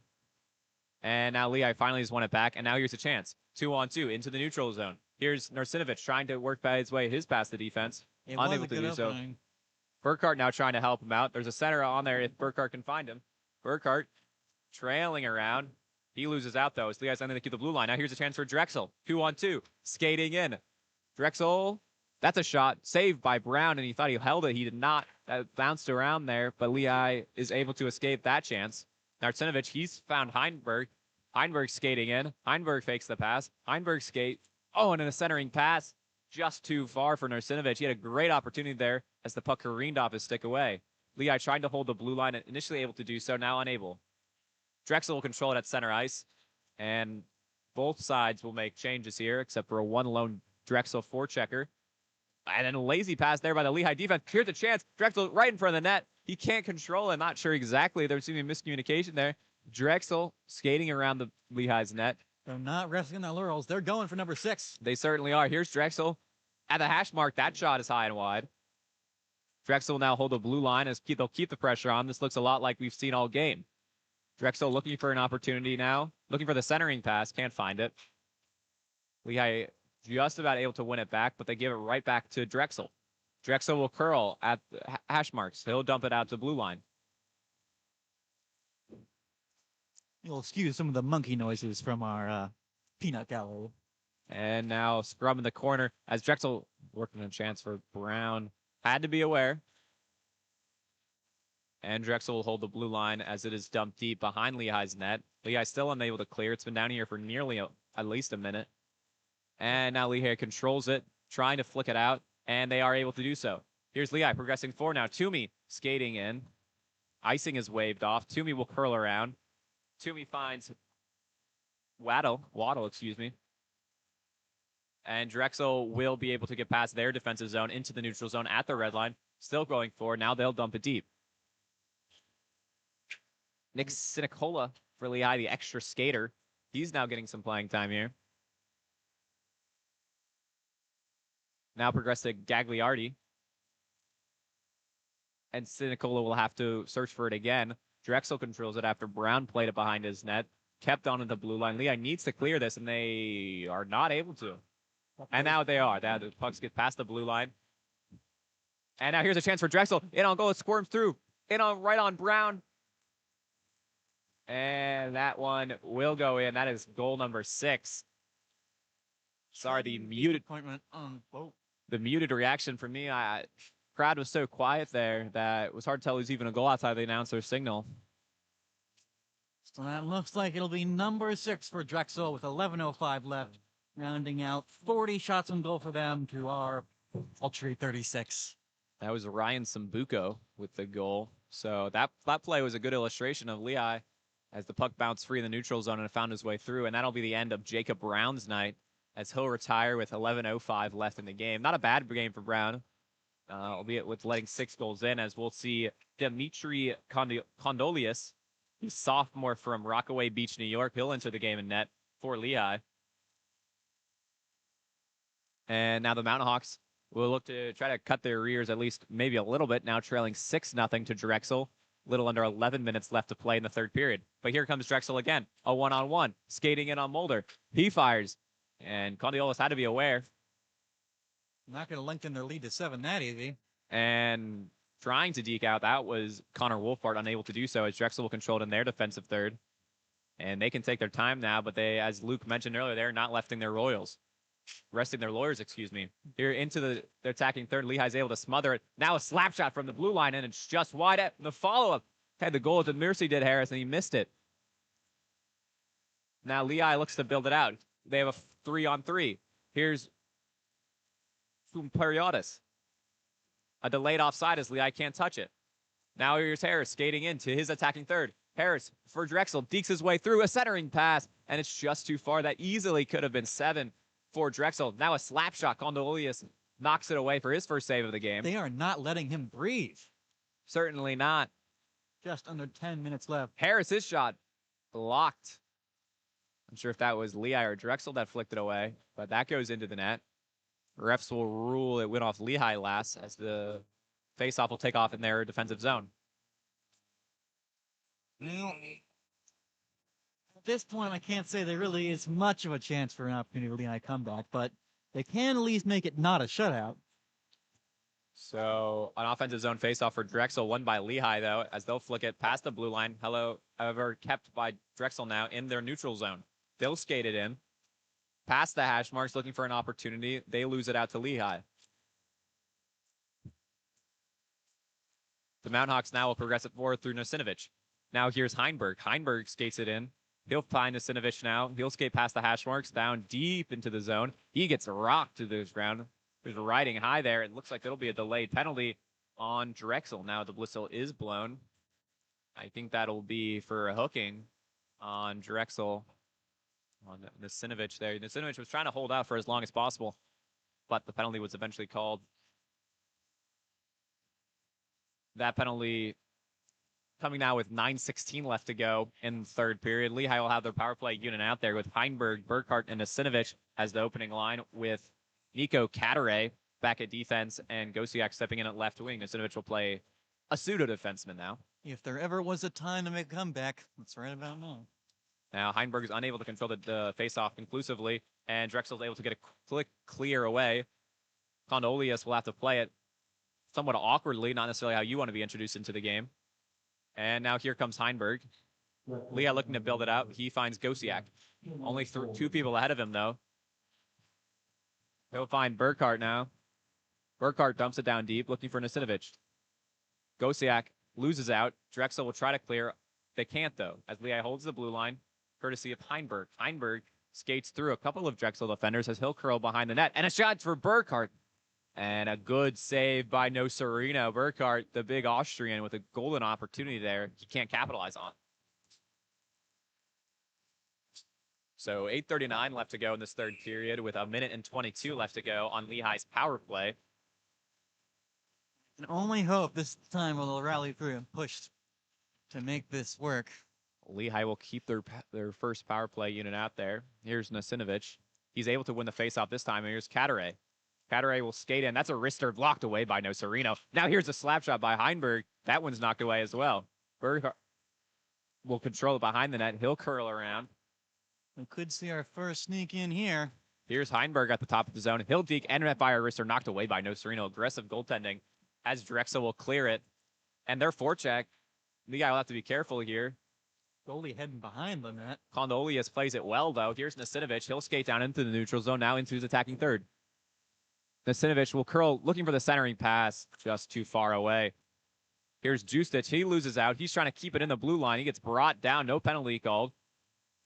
And now Lehigh finally has won it back. And now here's a chance. 2-on-2 into the neutral zone. Here's Narcinovich trying to work by his way his past the defense. Unable to do so. Burkhart now trying to help him out. There's a center on there if Burkhart can find him. Burkhart trailing around. He loses out, though, as Lehigh's unable to keep the blue line. Now here's a chance for Drexel. 2-on-2. Skating in. Drexel, that's a shot. Saved by Brown, and he thought he held it. He did not. That bounced around there, but Lehigh is able to escape that chance. Narcinovich, he's found Heinberg. Heinberg skating in. Heinberg fakes the pass. Heinberg skate. Oh, and in a centering pass. Just too far for Narcinovich. He had a great opportunity there as the puck careened off his stick away. Lehigh tried to hold the blue line, initially able to do so, now unable. Drexel will control it at center ice, and both sides will make changes here, except for a one lone Drexel forechecker. And then a lazy pass there by the Lehigh defense. Here's a chance. Drexel right in front of the net. He can't control it. Not sure exactly. There seems to be miscommunication there. Drexel skating around the Lehigh's net. They're not resting on their laurels. They're going for number 6. They certainly are. Here's Drexel at the hash mark. That shot is high and wide. Drexel will now hold the blue line as they'll keep the pressure on. This looks a lot like we've seen all game. Drexel looking for an opportunity now. Looking for the centering pass. Can't find it. Lehigh just about able to win it back, but they give it right back to Drexel. Drexel will curl at the hash marks. He'll dump it out to blue line. You'll excuse some of the monkey noises from our peanut gallery. And now scrum in the corner as Drexel working a chance for Brown. Had to be aware. And Drexel will hold the blue line as it is dumped deep behind Lehigh's net. Lehigh still unable to clear. It's been down here for nearly at least a minute. And now Lehigh controls it, trying to flick it out, and they are able to do so. Here's Lehigh progressing forward now. Toomey skating in. Icing is waved off. Toomey will curl around. Toomey finds Waddle, excuse me. And Drexel will be able to get past their defensive zone into the neutral zone at the red line. Still going forward. Now they'll dump it deep. Nick Sinicola for Lehigh, the extra skater. He's now getting some playing time here. Now progress to Gagliardi. And Sinicola will have to search for it again. Drexel controls it after Brown played it behind his net. Kept on the blue line. Lehigh needs to clear this, and they are not able to. And now they are. The pucks get past the blue line. And now here's a chance for Drexel. In on goal. It squirms through. Right on Brown. And that one will go in. That is goal number 6. Sorry, the muted appointment on both. The muted reaction for me. Crowd was so quiet there that it was hard to tell who's even a goal outside the announcer signal. So that looks like it'll be number 6 for Drexel with 11:05 left, rounding out 40 shots on goal for them to our paltry 36. That was Ryan Sambuco with the goal. So that play was a good illustration of Lehigh as the puck bounced free in the neutral zone and found his way through. And that'll be the end of Jacob Brown's night as he'll retire with 11:05 left in the game. Not a bad game for Brown, albeit with letting 6 goals in, as we'll see Dimitri Kondolius, a sophomore from Rockaway Beach, New York. He'll enter the game in net for Lehigh. And now the Mountain Hawks will look to try to cut their rears at least maybe a little bit, now trailing 6-0 to Drexel. Little under 11 minutes left to play in the third period. But here comes Drexel again, a one-on-one, skating in on Mulder. He fires, and Kondolius had to be aware. Not going to lengthen their lead to 7 that easy. And trying to deke out, that was Connor Wolfhard, unable to do so, as Drexel will control it in their defensive third. And they can take their time now, but they, as Luke mentioned earlier, they're not resting their lawyers, excuse me. Here into the attacking third, Lehigh's able to smother it. Now a slap shot from the blue line, and it's just wide at the follow-up. Had the goal at Mercy did Harris, and he missed it. Now Lehigh looks to build it out. They have a 3-on-3. Here's Periotis. A delayed offside as Lehigh can't touch it. Now here's Harris skating into his attacking third. Harris for Drexel dekes his way through a centering pass, and it's just too far. That easily could have been 7 for Drexel. Now a slap shot. Condolius knocks it away for his first save of the game. They are not letting him breathe. Certainly not. Just under 10 minutes left. Harris's shot blocked. I'm sure if that was Lehigh or Drexel that flicked it away, but that goes into the net. Refs will rule it went off Lehigh last as the faceoff will take off in their defensive zone. At this point, I can't say there really is much of a chance for an opportunity for Lehigh comeback, but they can at least make it not a shutout. So an offensive zone faceoff for Drexel, won by Lehigh, though, as they'll flick it past the blue line. However, kept by Drexel now in their neutral zone. They'll skate it in, past the hash marks, looking for an opportunity. They lose it out to Lehigh. The Mount Hawks now will progress it forward through Nosinovich. Now here's Heinberg. Heinberg skates it in. He'll find Nosinovich now. He'll skate past the hash marks, down deep into the zone. He gets rocked to the ground. There's riding high there. It looks like it'll be a delayed penalty on Drexel. Now the whistle is blown. I think that'll be for a hooking on Drexel, on Nosinovich there. Nosinovich was trying to hold out for as long as possible, but the penalty was eventually called. That penalty coming now with 9:16 left to go in the third period. Lehigh will have their power play unit out there with Heinberg, Burkhart, and Nosinovich as the opening line, with Nico Cataray back at defense and Gosiak stepping in at left wing. Nosinovich will play a pseudo defenseman now. If there ever was a time to make a comeback, it's right about now. Now Heinberg is unable to control the face-off conclusively, and Drexel's able to get a quick clear away. Condolius will have to play it somewhat awkwardly, not necessarily how you want to be introduced into the game. And now here comes Heinberg. Lehigh looking to build it out. He finds Gosiak. Only 2 people ahead of him, though. He'll find Burkhart now. Burkhart dumps it down deep, looking for Nosinovich. Gosiak loses out. Drexel will try to clear. They can't, though, as Lehigh holds the blue line, courtesy of Heinberg. Heinberg skates through a couple of Drexel defenders as he'll curl behind the net. And a shot for Burkhart. And a good save by Nocerino. Burkhart, the big Austrian, with a golden opportunity there he can't capitalize on. So 8:39 left to go in this third period with 1:22 left to go on Lehigh's power play. And only hope this time will rally through and push to make this work. Lehigh will keep their first power play unit out there. Here's Nosinovich. He's able to win the faceoff this time. And here's Cataray. Cataray will skate in. That's a wrister blocked away by Nocerino. Now here's a slap shot by Heinberg. That one's knocked away as well. Burkhart will control it behind the net. He'll curl around. We could see our first sneak in here. Here's Heinberg at the top of the zone. He'll deke and by a wrister knocked away by Nocerino. Aggressive goaltending as Drexel will clear it. And their forecheck. Lehigh will have to be careful here. Goalie heading behind the net. Condolius plays it well, though. Here's Nosinovich. He'll skate down into the neutral zone, now into his attacking third. Nosinovich will curl, looking for the centering pass, just too far away. Here's Justich. He loses out. He's trying to keep it in the blue line. He gets brought down. No penalty called.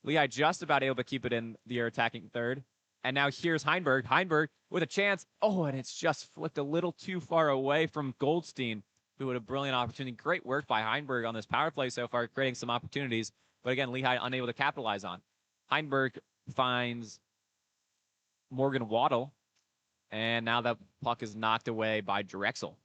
Lehigh just about able to keep it in the attacking third. And now here's Heinberg. Heinberg with a chance. Oh, and it's just flicked a little too far away from Goldstein, who had a brilliant opportunity. Great work by Heinberg on this power play so far, creating some opportunities. But again, Lehigh unable to capitalize on. Heinberg finds Morgan Waddle. And now that puck is knocked away by Drexel.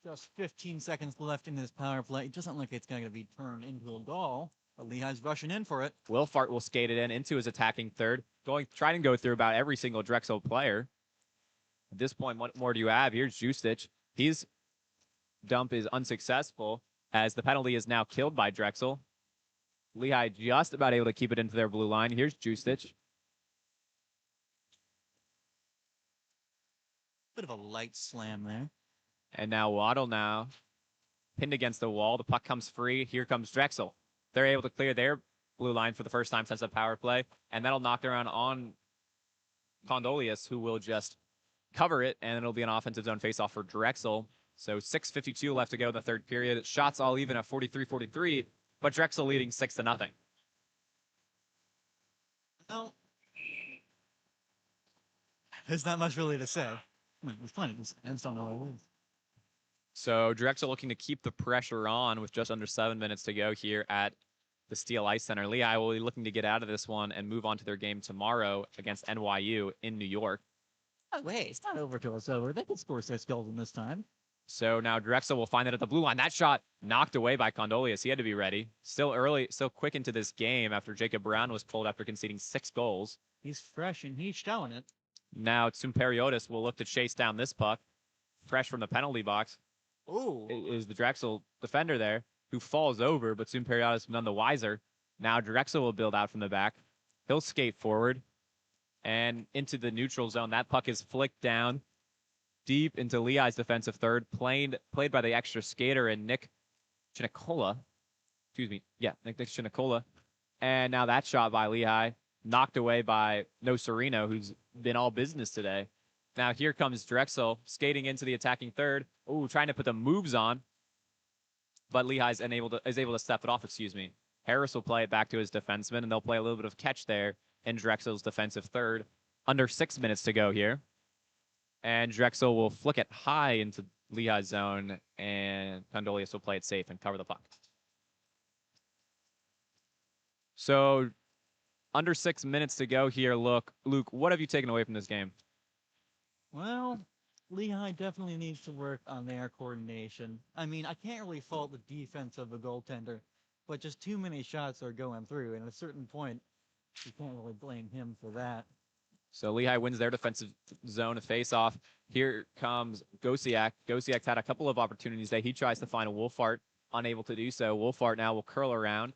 Just 15 seconds left in this power play. It doesn't look like it's going to be turned into a goal, but Lehigh's rushing in for it. Wilfart will skate it in into his attacking third, trying to go through about every single Drexel player. At this point, what more do you have? Here's Justich. His dump is unsuccessful as the penalty is now killed by Drexel. Lehigh just about able to keep it into their blue line. Here's Justich. Bit of a light slam there. And now Waddle now pinned against the wall. The puck comes free. Here comes Drexel. They're able to clear their blue line for the first time since the power play. And that'll knock around on Condolius, who will just cover it. And it'll be an offensive zone faceoff for Drexel. So 6:52 left to go in the third period. Shots all even at 43-43. But Drexel leading 6-0. No. There's not much really to say. It's funny. I just don't know what it is. So Drexel looking to keep the pressure on with just under 7 minutes to go here at the Steel Ice Center. Lehigh will be looking to get out of this one and move on to their game tomorrow against NYU in New York. Oh, wait, it's not over till it's over. They can score 6 goals in this time. So now Drexel will find it at the blue line. That shot knocked away by Condolius. He had to be ready. Still early, still quick into this game after Jacob Brown was pulled after conceding 6 goals. He's fresh and he's showing it. Now Tsumperiotis will look to chase down this puck. Fresh from the penalty box. Ooh. Is the Drexel defender there who falls over, but Tsumperiotis none the wiser. Now Drexel will build out from the back. He'll skate forward and into the neutral zone. That puck is flicked down deep into Lehigh's defensive third, played by the extra skater and Nick Chinicola. Excuse me. Yeah, Nick Chinicola. And now that shot by Lehigh, knocked away by Nocerino, who's been all business today. Now here comes Drexel skating into the attacking third. Ooh, trying to put the moves on. But Lehigh is able to step it off, excuse me. Harris will play it back to his defenseman, and they'll play a little bit of catch there in Drexel's defensive third. Under 6 minutes to go here. And Drexel will flick it high into Lehigh's zone, and Condolius will play it safe and cover the puck. So, under 6 minutes to go here, Luke, what have you taken away from this game? Well, Lehigh definitely needs to work on their coordination. I mean, I can't really fault the defense of the goaltender, but just too many shots are going through, and at a certain point, you can't really blame him for that. So Lehigh wins their defensive zone to face off. Here comes Gosiak. Gosiak's had a couple of opportunities that he tries to find a Wolfart, unable to do so. Wolfart now will curl around,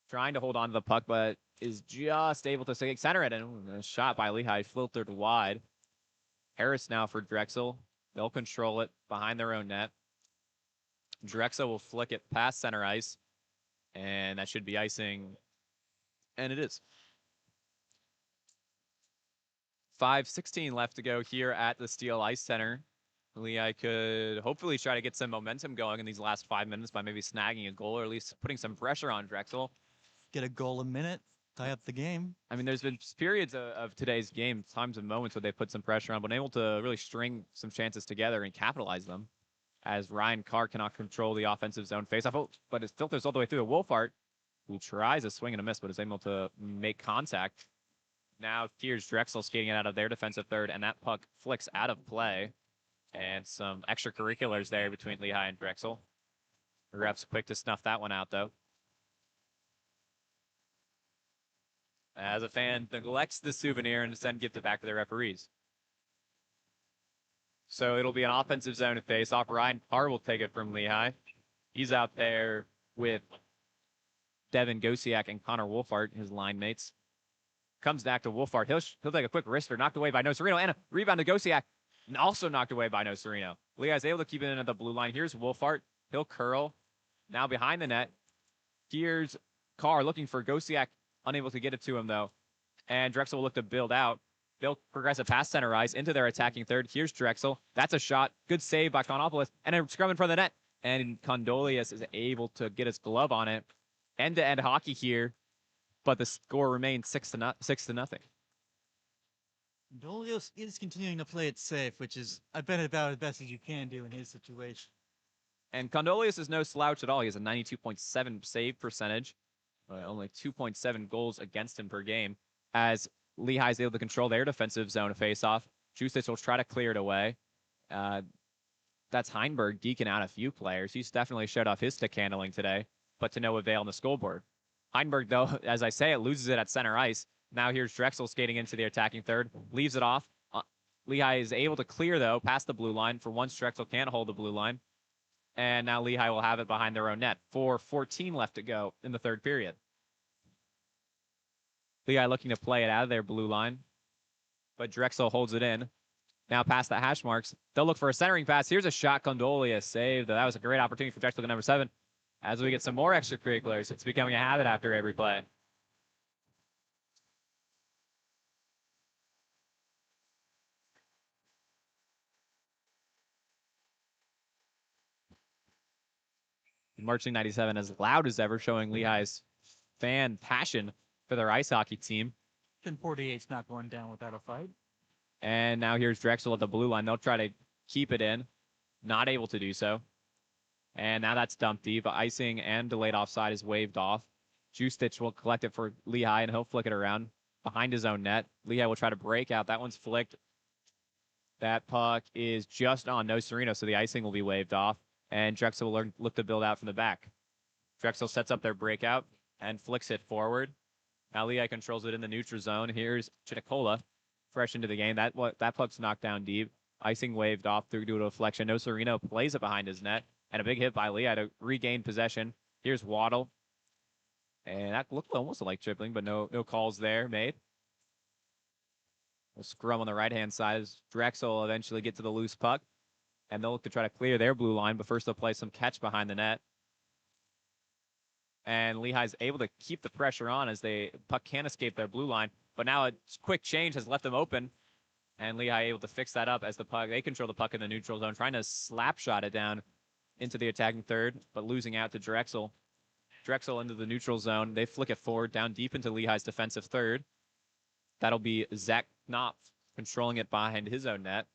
trying to hold on to the puck, but is just able to center it, and a shot by Lehigh filtered wide. Harris now for Drexel. They'll control it behind their own net. Drexel will flick it past center ice, and that should be icing, and it is. 5:16 left to go here at the Steel Ice Center. Lehigh could hopefully try to get some momentum going in these last 5 minutes by maybe snagging a goal or at least putting some pressure on Drexel. Get a goal a minute, tie up the game. I mean, there's been periods of today's game, times and moments where they put some pressure on, but able to really string some chances together and capitalize them. As Ryan Carr cannot control the offensive zone faceoff, but it filters all the way through the Wolfart, who tries a swing and a miss, but is able to make contact. Now here's Drexel skating it out of their defensive third, and that puck flicks out of play. And some extracurriculars there between Lehigh and Drexel. The ref's quick to snuff that one out, though. As a fan neglects the souvenir and instead gives it back to the referees. So it'll be an offensive zone face off. Ryan Carr will take it from Lehigh. He's out there with Devin Gosiak and Connor Wolfart, his line mates. Comes back to Wolfart. He'll take a quick wrister, knocked away by Nocerino, and a rebound to Gosiak, and also knocked away by Nocerino. Lehigh's able to keep it in at the blue line. Here's Wolfart. He'll curl. Now behind the net. Here's Carr looking for Gosiak, unable to get it to him, though. And Drexel will look to build out. They'll progress it past center ice into their attacking third. Here's Drexel. That's a shot. Good save by Konopoulos. And a scrum in front of the net. And Condolius is able to get his glove on it. End-to-end hockey here. But the score remains 6-0. Dolios is continuing to play it safe, which is, I bet, about as best as you can do in his situation. And Condolius is no slouch at all. He has a 92.7 save percentage. Only 2.7 goals against him per game. As Lehigh is able to control their defensive zone face-off. Justic will try to clear it away. That's Heinberg geeking out a few players. He's definitely showed off his stick handling today, but to no avail on the scoreboard. Heinberg, though, as I say, it loses it at center ice. Now here's Drexel skating into the attacking third. Leaves it off. Lehigh is able to clear, though, past the blue line. For once, Drexel can't hold the blue line. And now Lehigh will have it behind their own net. 4:14 left to go in the third period. Lehigh looking to play it out of their blue line. But Drexel holds it in. Now past the hash marks. They'll look for a centering pass. Here's a shot. Condolia saved. That was a great opportunity for Drexel to number 7. As we get some more extracurriculars, it's becoming a habit after every play. Marching 97 as loud as ever, showing Lehigh's fan passion for their ice hockey team. 10:48's not going down without a fight. And now here's Drexel at the blue line. They'll try to keep it in. Not able to do so. And now that's dumped deep. Icing and delayed offside is waved off. Juice Stitch will collect it for Lehigh, and he'll flick it around behind his own net. Lehigh will try to break out. That one's flicked. That puck is just on No Sereno, so the icing will be waved off, and Drexel will look to build out from the back. Drexel sets up their breakout and flicks it forward. Now Lehigh controls it in the neutral zone. Here's Chinicola, fresh into the game. That puck's knocked down deep. Icing waved off through to a deflection. No Sereno plays it behind his net, and a big hit by Lehigh to regain possession. Here's Waddle, and that looked almost like tripling, but no calls there made. We'll scrum on the right-hand side as Drexel will eventually get to the loose puck, and they'll look to try to clear their blue line, but first they'll play some catch behind the net. And Lehigh's able to keep the pressure on as puck can't escape their blue line, but now a quick change has left them open, and Lehigh able to fix that up as they control the puck in the neutral zone, trying to slap shot it down into the attacking third, but losing out to Drexel. Drexel into the neutral zone. They flick it forward, down deep into Lehigh's defensive third. That'll be Zach Knopf controlling it behind his own net.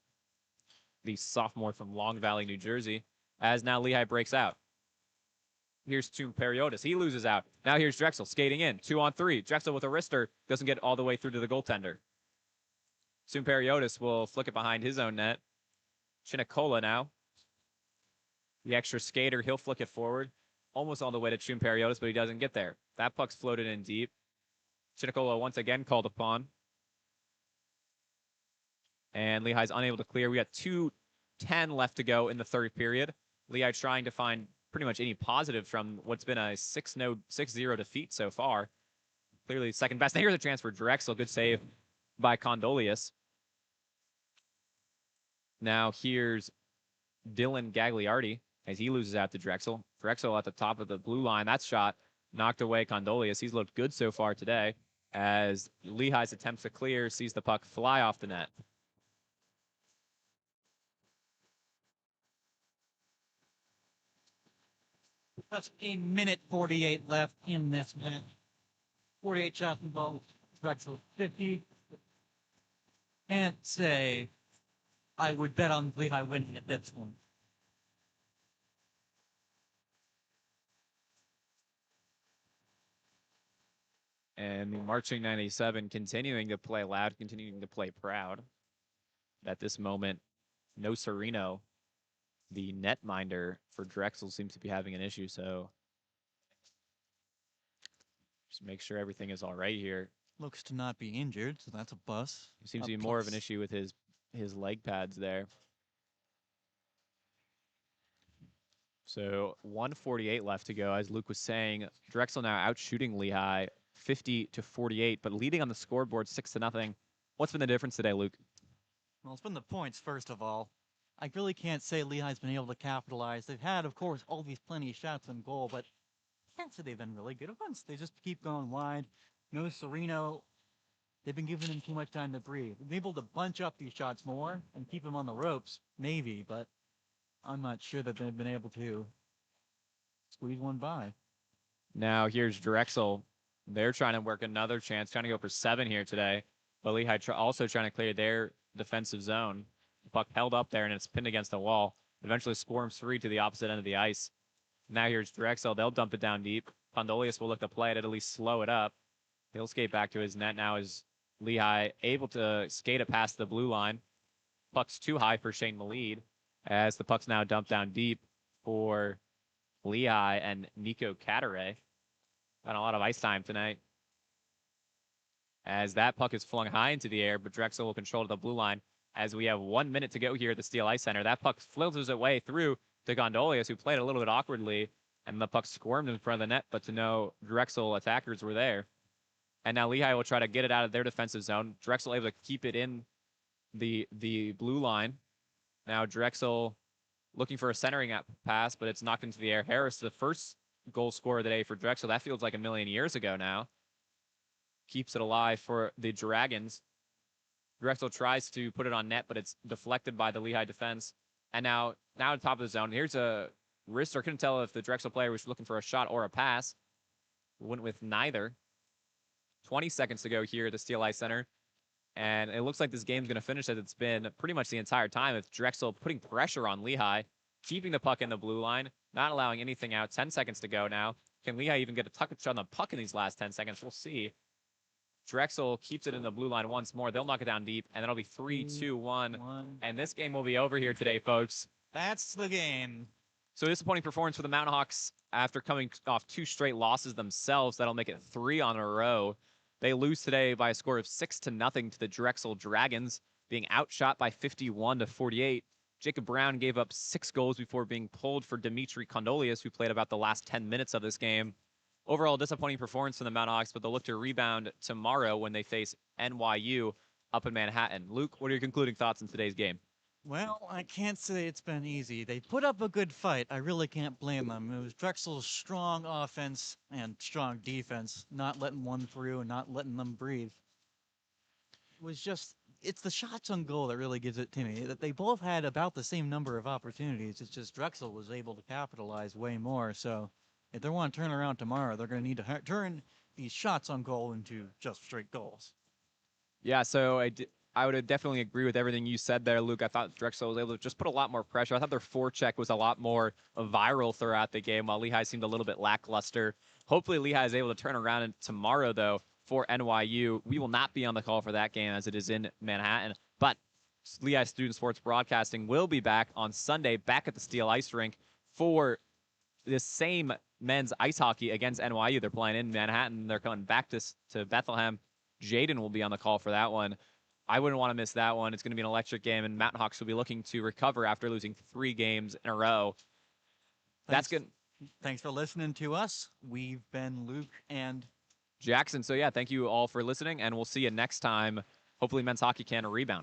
The sophomore from Long Valley, New Jersey, as now Lehigh breaks out. Here's Toom Periotis. He loses out. Now here's Drexel skating in. 2-on-3. Drexel with a wrister. Doesn't get all the way through to the goaltender. Toom Periotis will flick it behind his own net. Chinicola now. The extra skater. He'll flick it forward. Almost all the way to Toom Periotis, but he doesn't get there. That puck's floated in deep. Chinicola once again called upon. And Lehigh's unable to clear. We got 2:10 left to go in the third period. Lehigh trying to find pretty much any positive from what's been a 6-0 defeat so far. Clearly second best. And here's a chance for Drexel. Good save by Condolius. Now here's Dylan Gagliardi as he loses out to Drexel. Drexel at the top of the blue line. That shot knocked away Condolius. He's looked good so far today as Lehigh's attempts to clear sees the puck fly off the net. That's 1:48 left in this match. 48 shots involved. Drexel 50. Can't say I would bet on Lehigh winning at this one. And the Marching 97 continuing to play loud, continuing to play proud. At this moment, No Sereno, the netminder for Drexel, seems to be having an issue, so just make sure everything is all right here. Looks to not be injured, so that's a plus. It seems to be more of an issue with his leg pads there. So 1:48 left to go. As Luke was saying, Drexel now out shooting Lehigh 50-48, but leading on the scoreboard 6-0. What's been the difference today, Luke? Well, it's been the points, first of all. I really can't say Lehigh's been able to capitalize. They've had, of course, all these plenty of shots on goal, but I can't say they've been really good at once. They just keep going wide. No Sereno, they've been giving him too much time to breathe. They've been able to bunch up these shots more and keep him on the ropes, maybe, but I'm not sure that they've been able to squeeze one by. Now here's Drexel. They're trying to work another chance, trying to go for 7 here today. But Lehigh also trying to clear their defensive zone. The puck held up there, and it's pinned against the wall. Eventually squirms free to the opposite end of the ice. Now here's Drexel. They'll dump it down deep. Condolius will look to play it, at least slow it up. He'll skate back to his net now as Lehigh able to skate it past the blue line. Puck's too high for Shane Malede, as the puck's now dumped down deep for Lehigh and Nico Cataray. Got a lot of ice time tonight. As that puck is flung high into the air, but Drexel will control the blue line as we have 1 minute to go here at the Steel Ice Center. That puck filters its way through to Gondolius, who played a little bit awkwardly, and the puck squirmed in front of the net, but to no Drexel attackers were there. And now Lehigh will try to get it out of their defensive zone. Drexel able to keep it in the blue line. Now Drexel looking for a centering pass, but it's knocked into the air. Harris, the first goal scorer today for Drexel. That feels like a million years ago now. Keeps it alive for the Dragons. Drexel tries to put it on net, but it's deflected by the Lehigh defense. And now on top of the zone, here's a wrister. Couldn't tell if the Drexel player was looking for a shot or a pass. Went with neither. 20 seconds to go here at the Steel Ice Center. And it looks like this game's going to finish as it's been pretty much the entire time, with Drexel putting pressure on Lehigh, keeping the puck in the blue line, not allowing anything out. 10 seconds to go now. Can Lehigh even get a touch on the puck in these last 10 seconds? We'll see. Drexel keeps it in the blue line once more. They'll knock it down deep, and it'll be 3-2-1. And this game will be over here today, folks. That's the game. So disappointing performance for the Mountain Hawks after coming off 2 straight losses themselves. That'll make it 3 on a row. They lose today by a score of 6-0 to the Drexel Dragons, being outshot by 51-48. Jacob Brown gave up 6 goals before being pulled for Dimitri Kondolius, who played about the last 10 minutes of this game. Overall, disappointing performance from the Mountain Hawks, but they'll look to rebound tomorrow when they face NYU up in Manhattan. Luke, what are your concluding thoughts in today's game? Well, I can't say it's been easy. They put up a good fight. I really can't blame them. It was Drexel's strong offense and strong defense, not letting one through and not letting them breathe. It was just, it's the shots on goal that really gives it to me. That they both had about the same number of opportunities. It's just Drexel was able to capitalize way more. So if they want to turn around tomorrow, they're going to need to turn these shots on goal into just straight goals. Yeah, so I would definitely agree with everything you said there, Luke. I thought Drexel was able to just put a lot more pressure. I thought their forecheck was a lot more viral throughout the game, while Lehigh seemed a little bit lackluster. Hopefully, Lehigh is able to turn around tomorrow, though, for NYU. We will not be on the call for that game as it is in Manhattan, but Lehigh Student Sports Broadcasting will be back on Sunday, back at the Steel Ice Rink for this same men's ice hockey against NYU. They're playing in Manhattan. They're coming back to Bethlehem. Jaden will be on the call for that one. I wouldn't want to miss that one. It's going to be an electric game, and Mountain Hawks will be looking to recover after losing 3 games in a row. That's good. Thanks for listening to us. We've been Luke and Jackson. So, yeah, thank you all for listening, and we'll see you next time. Hopefully, men's hockey can rebound.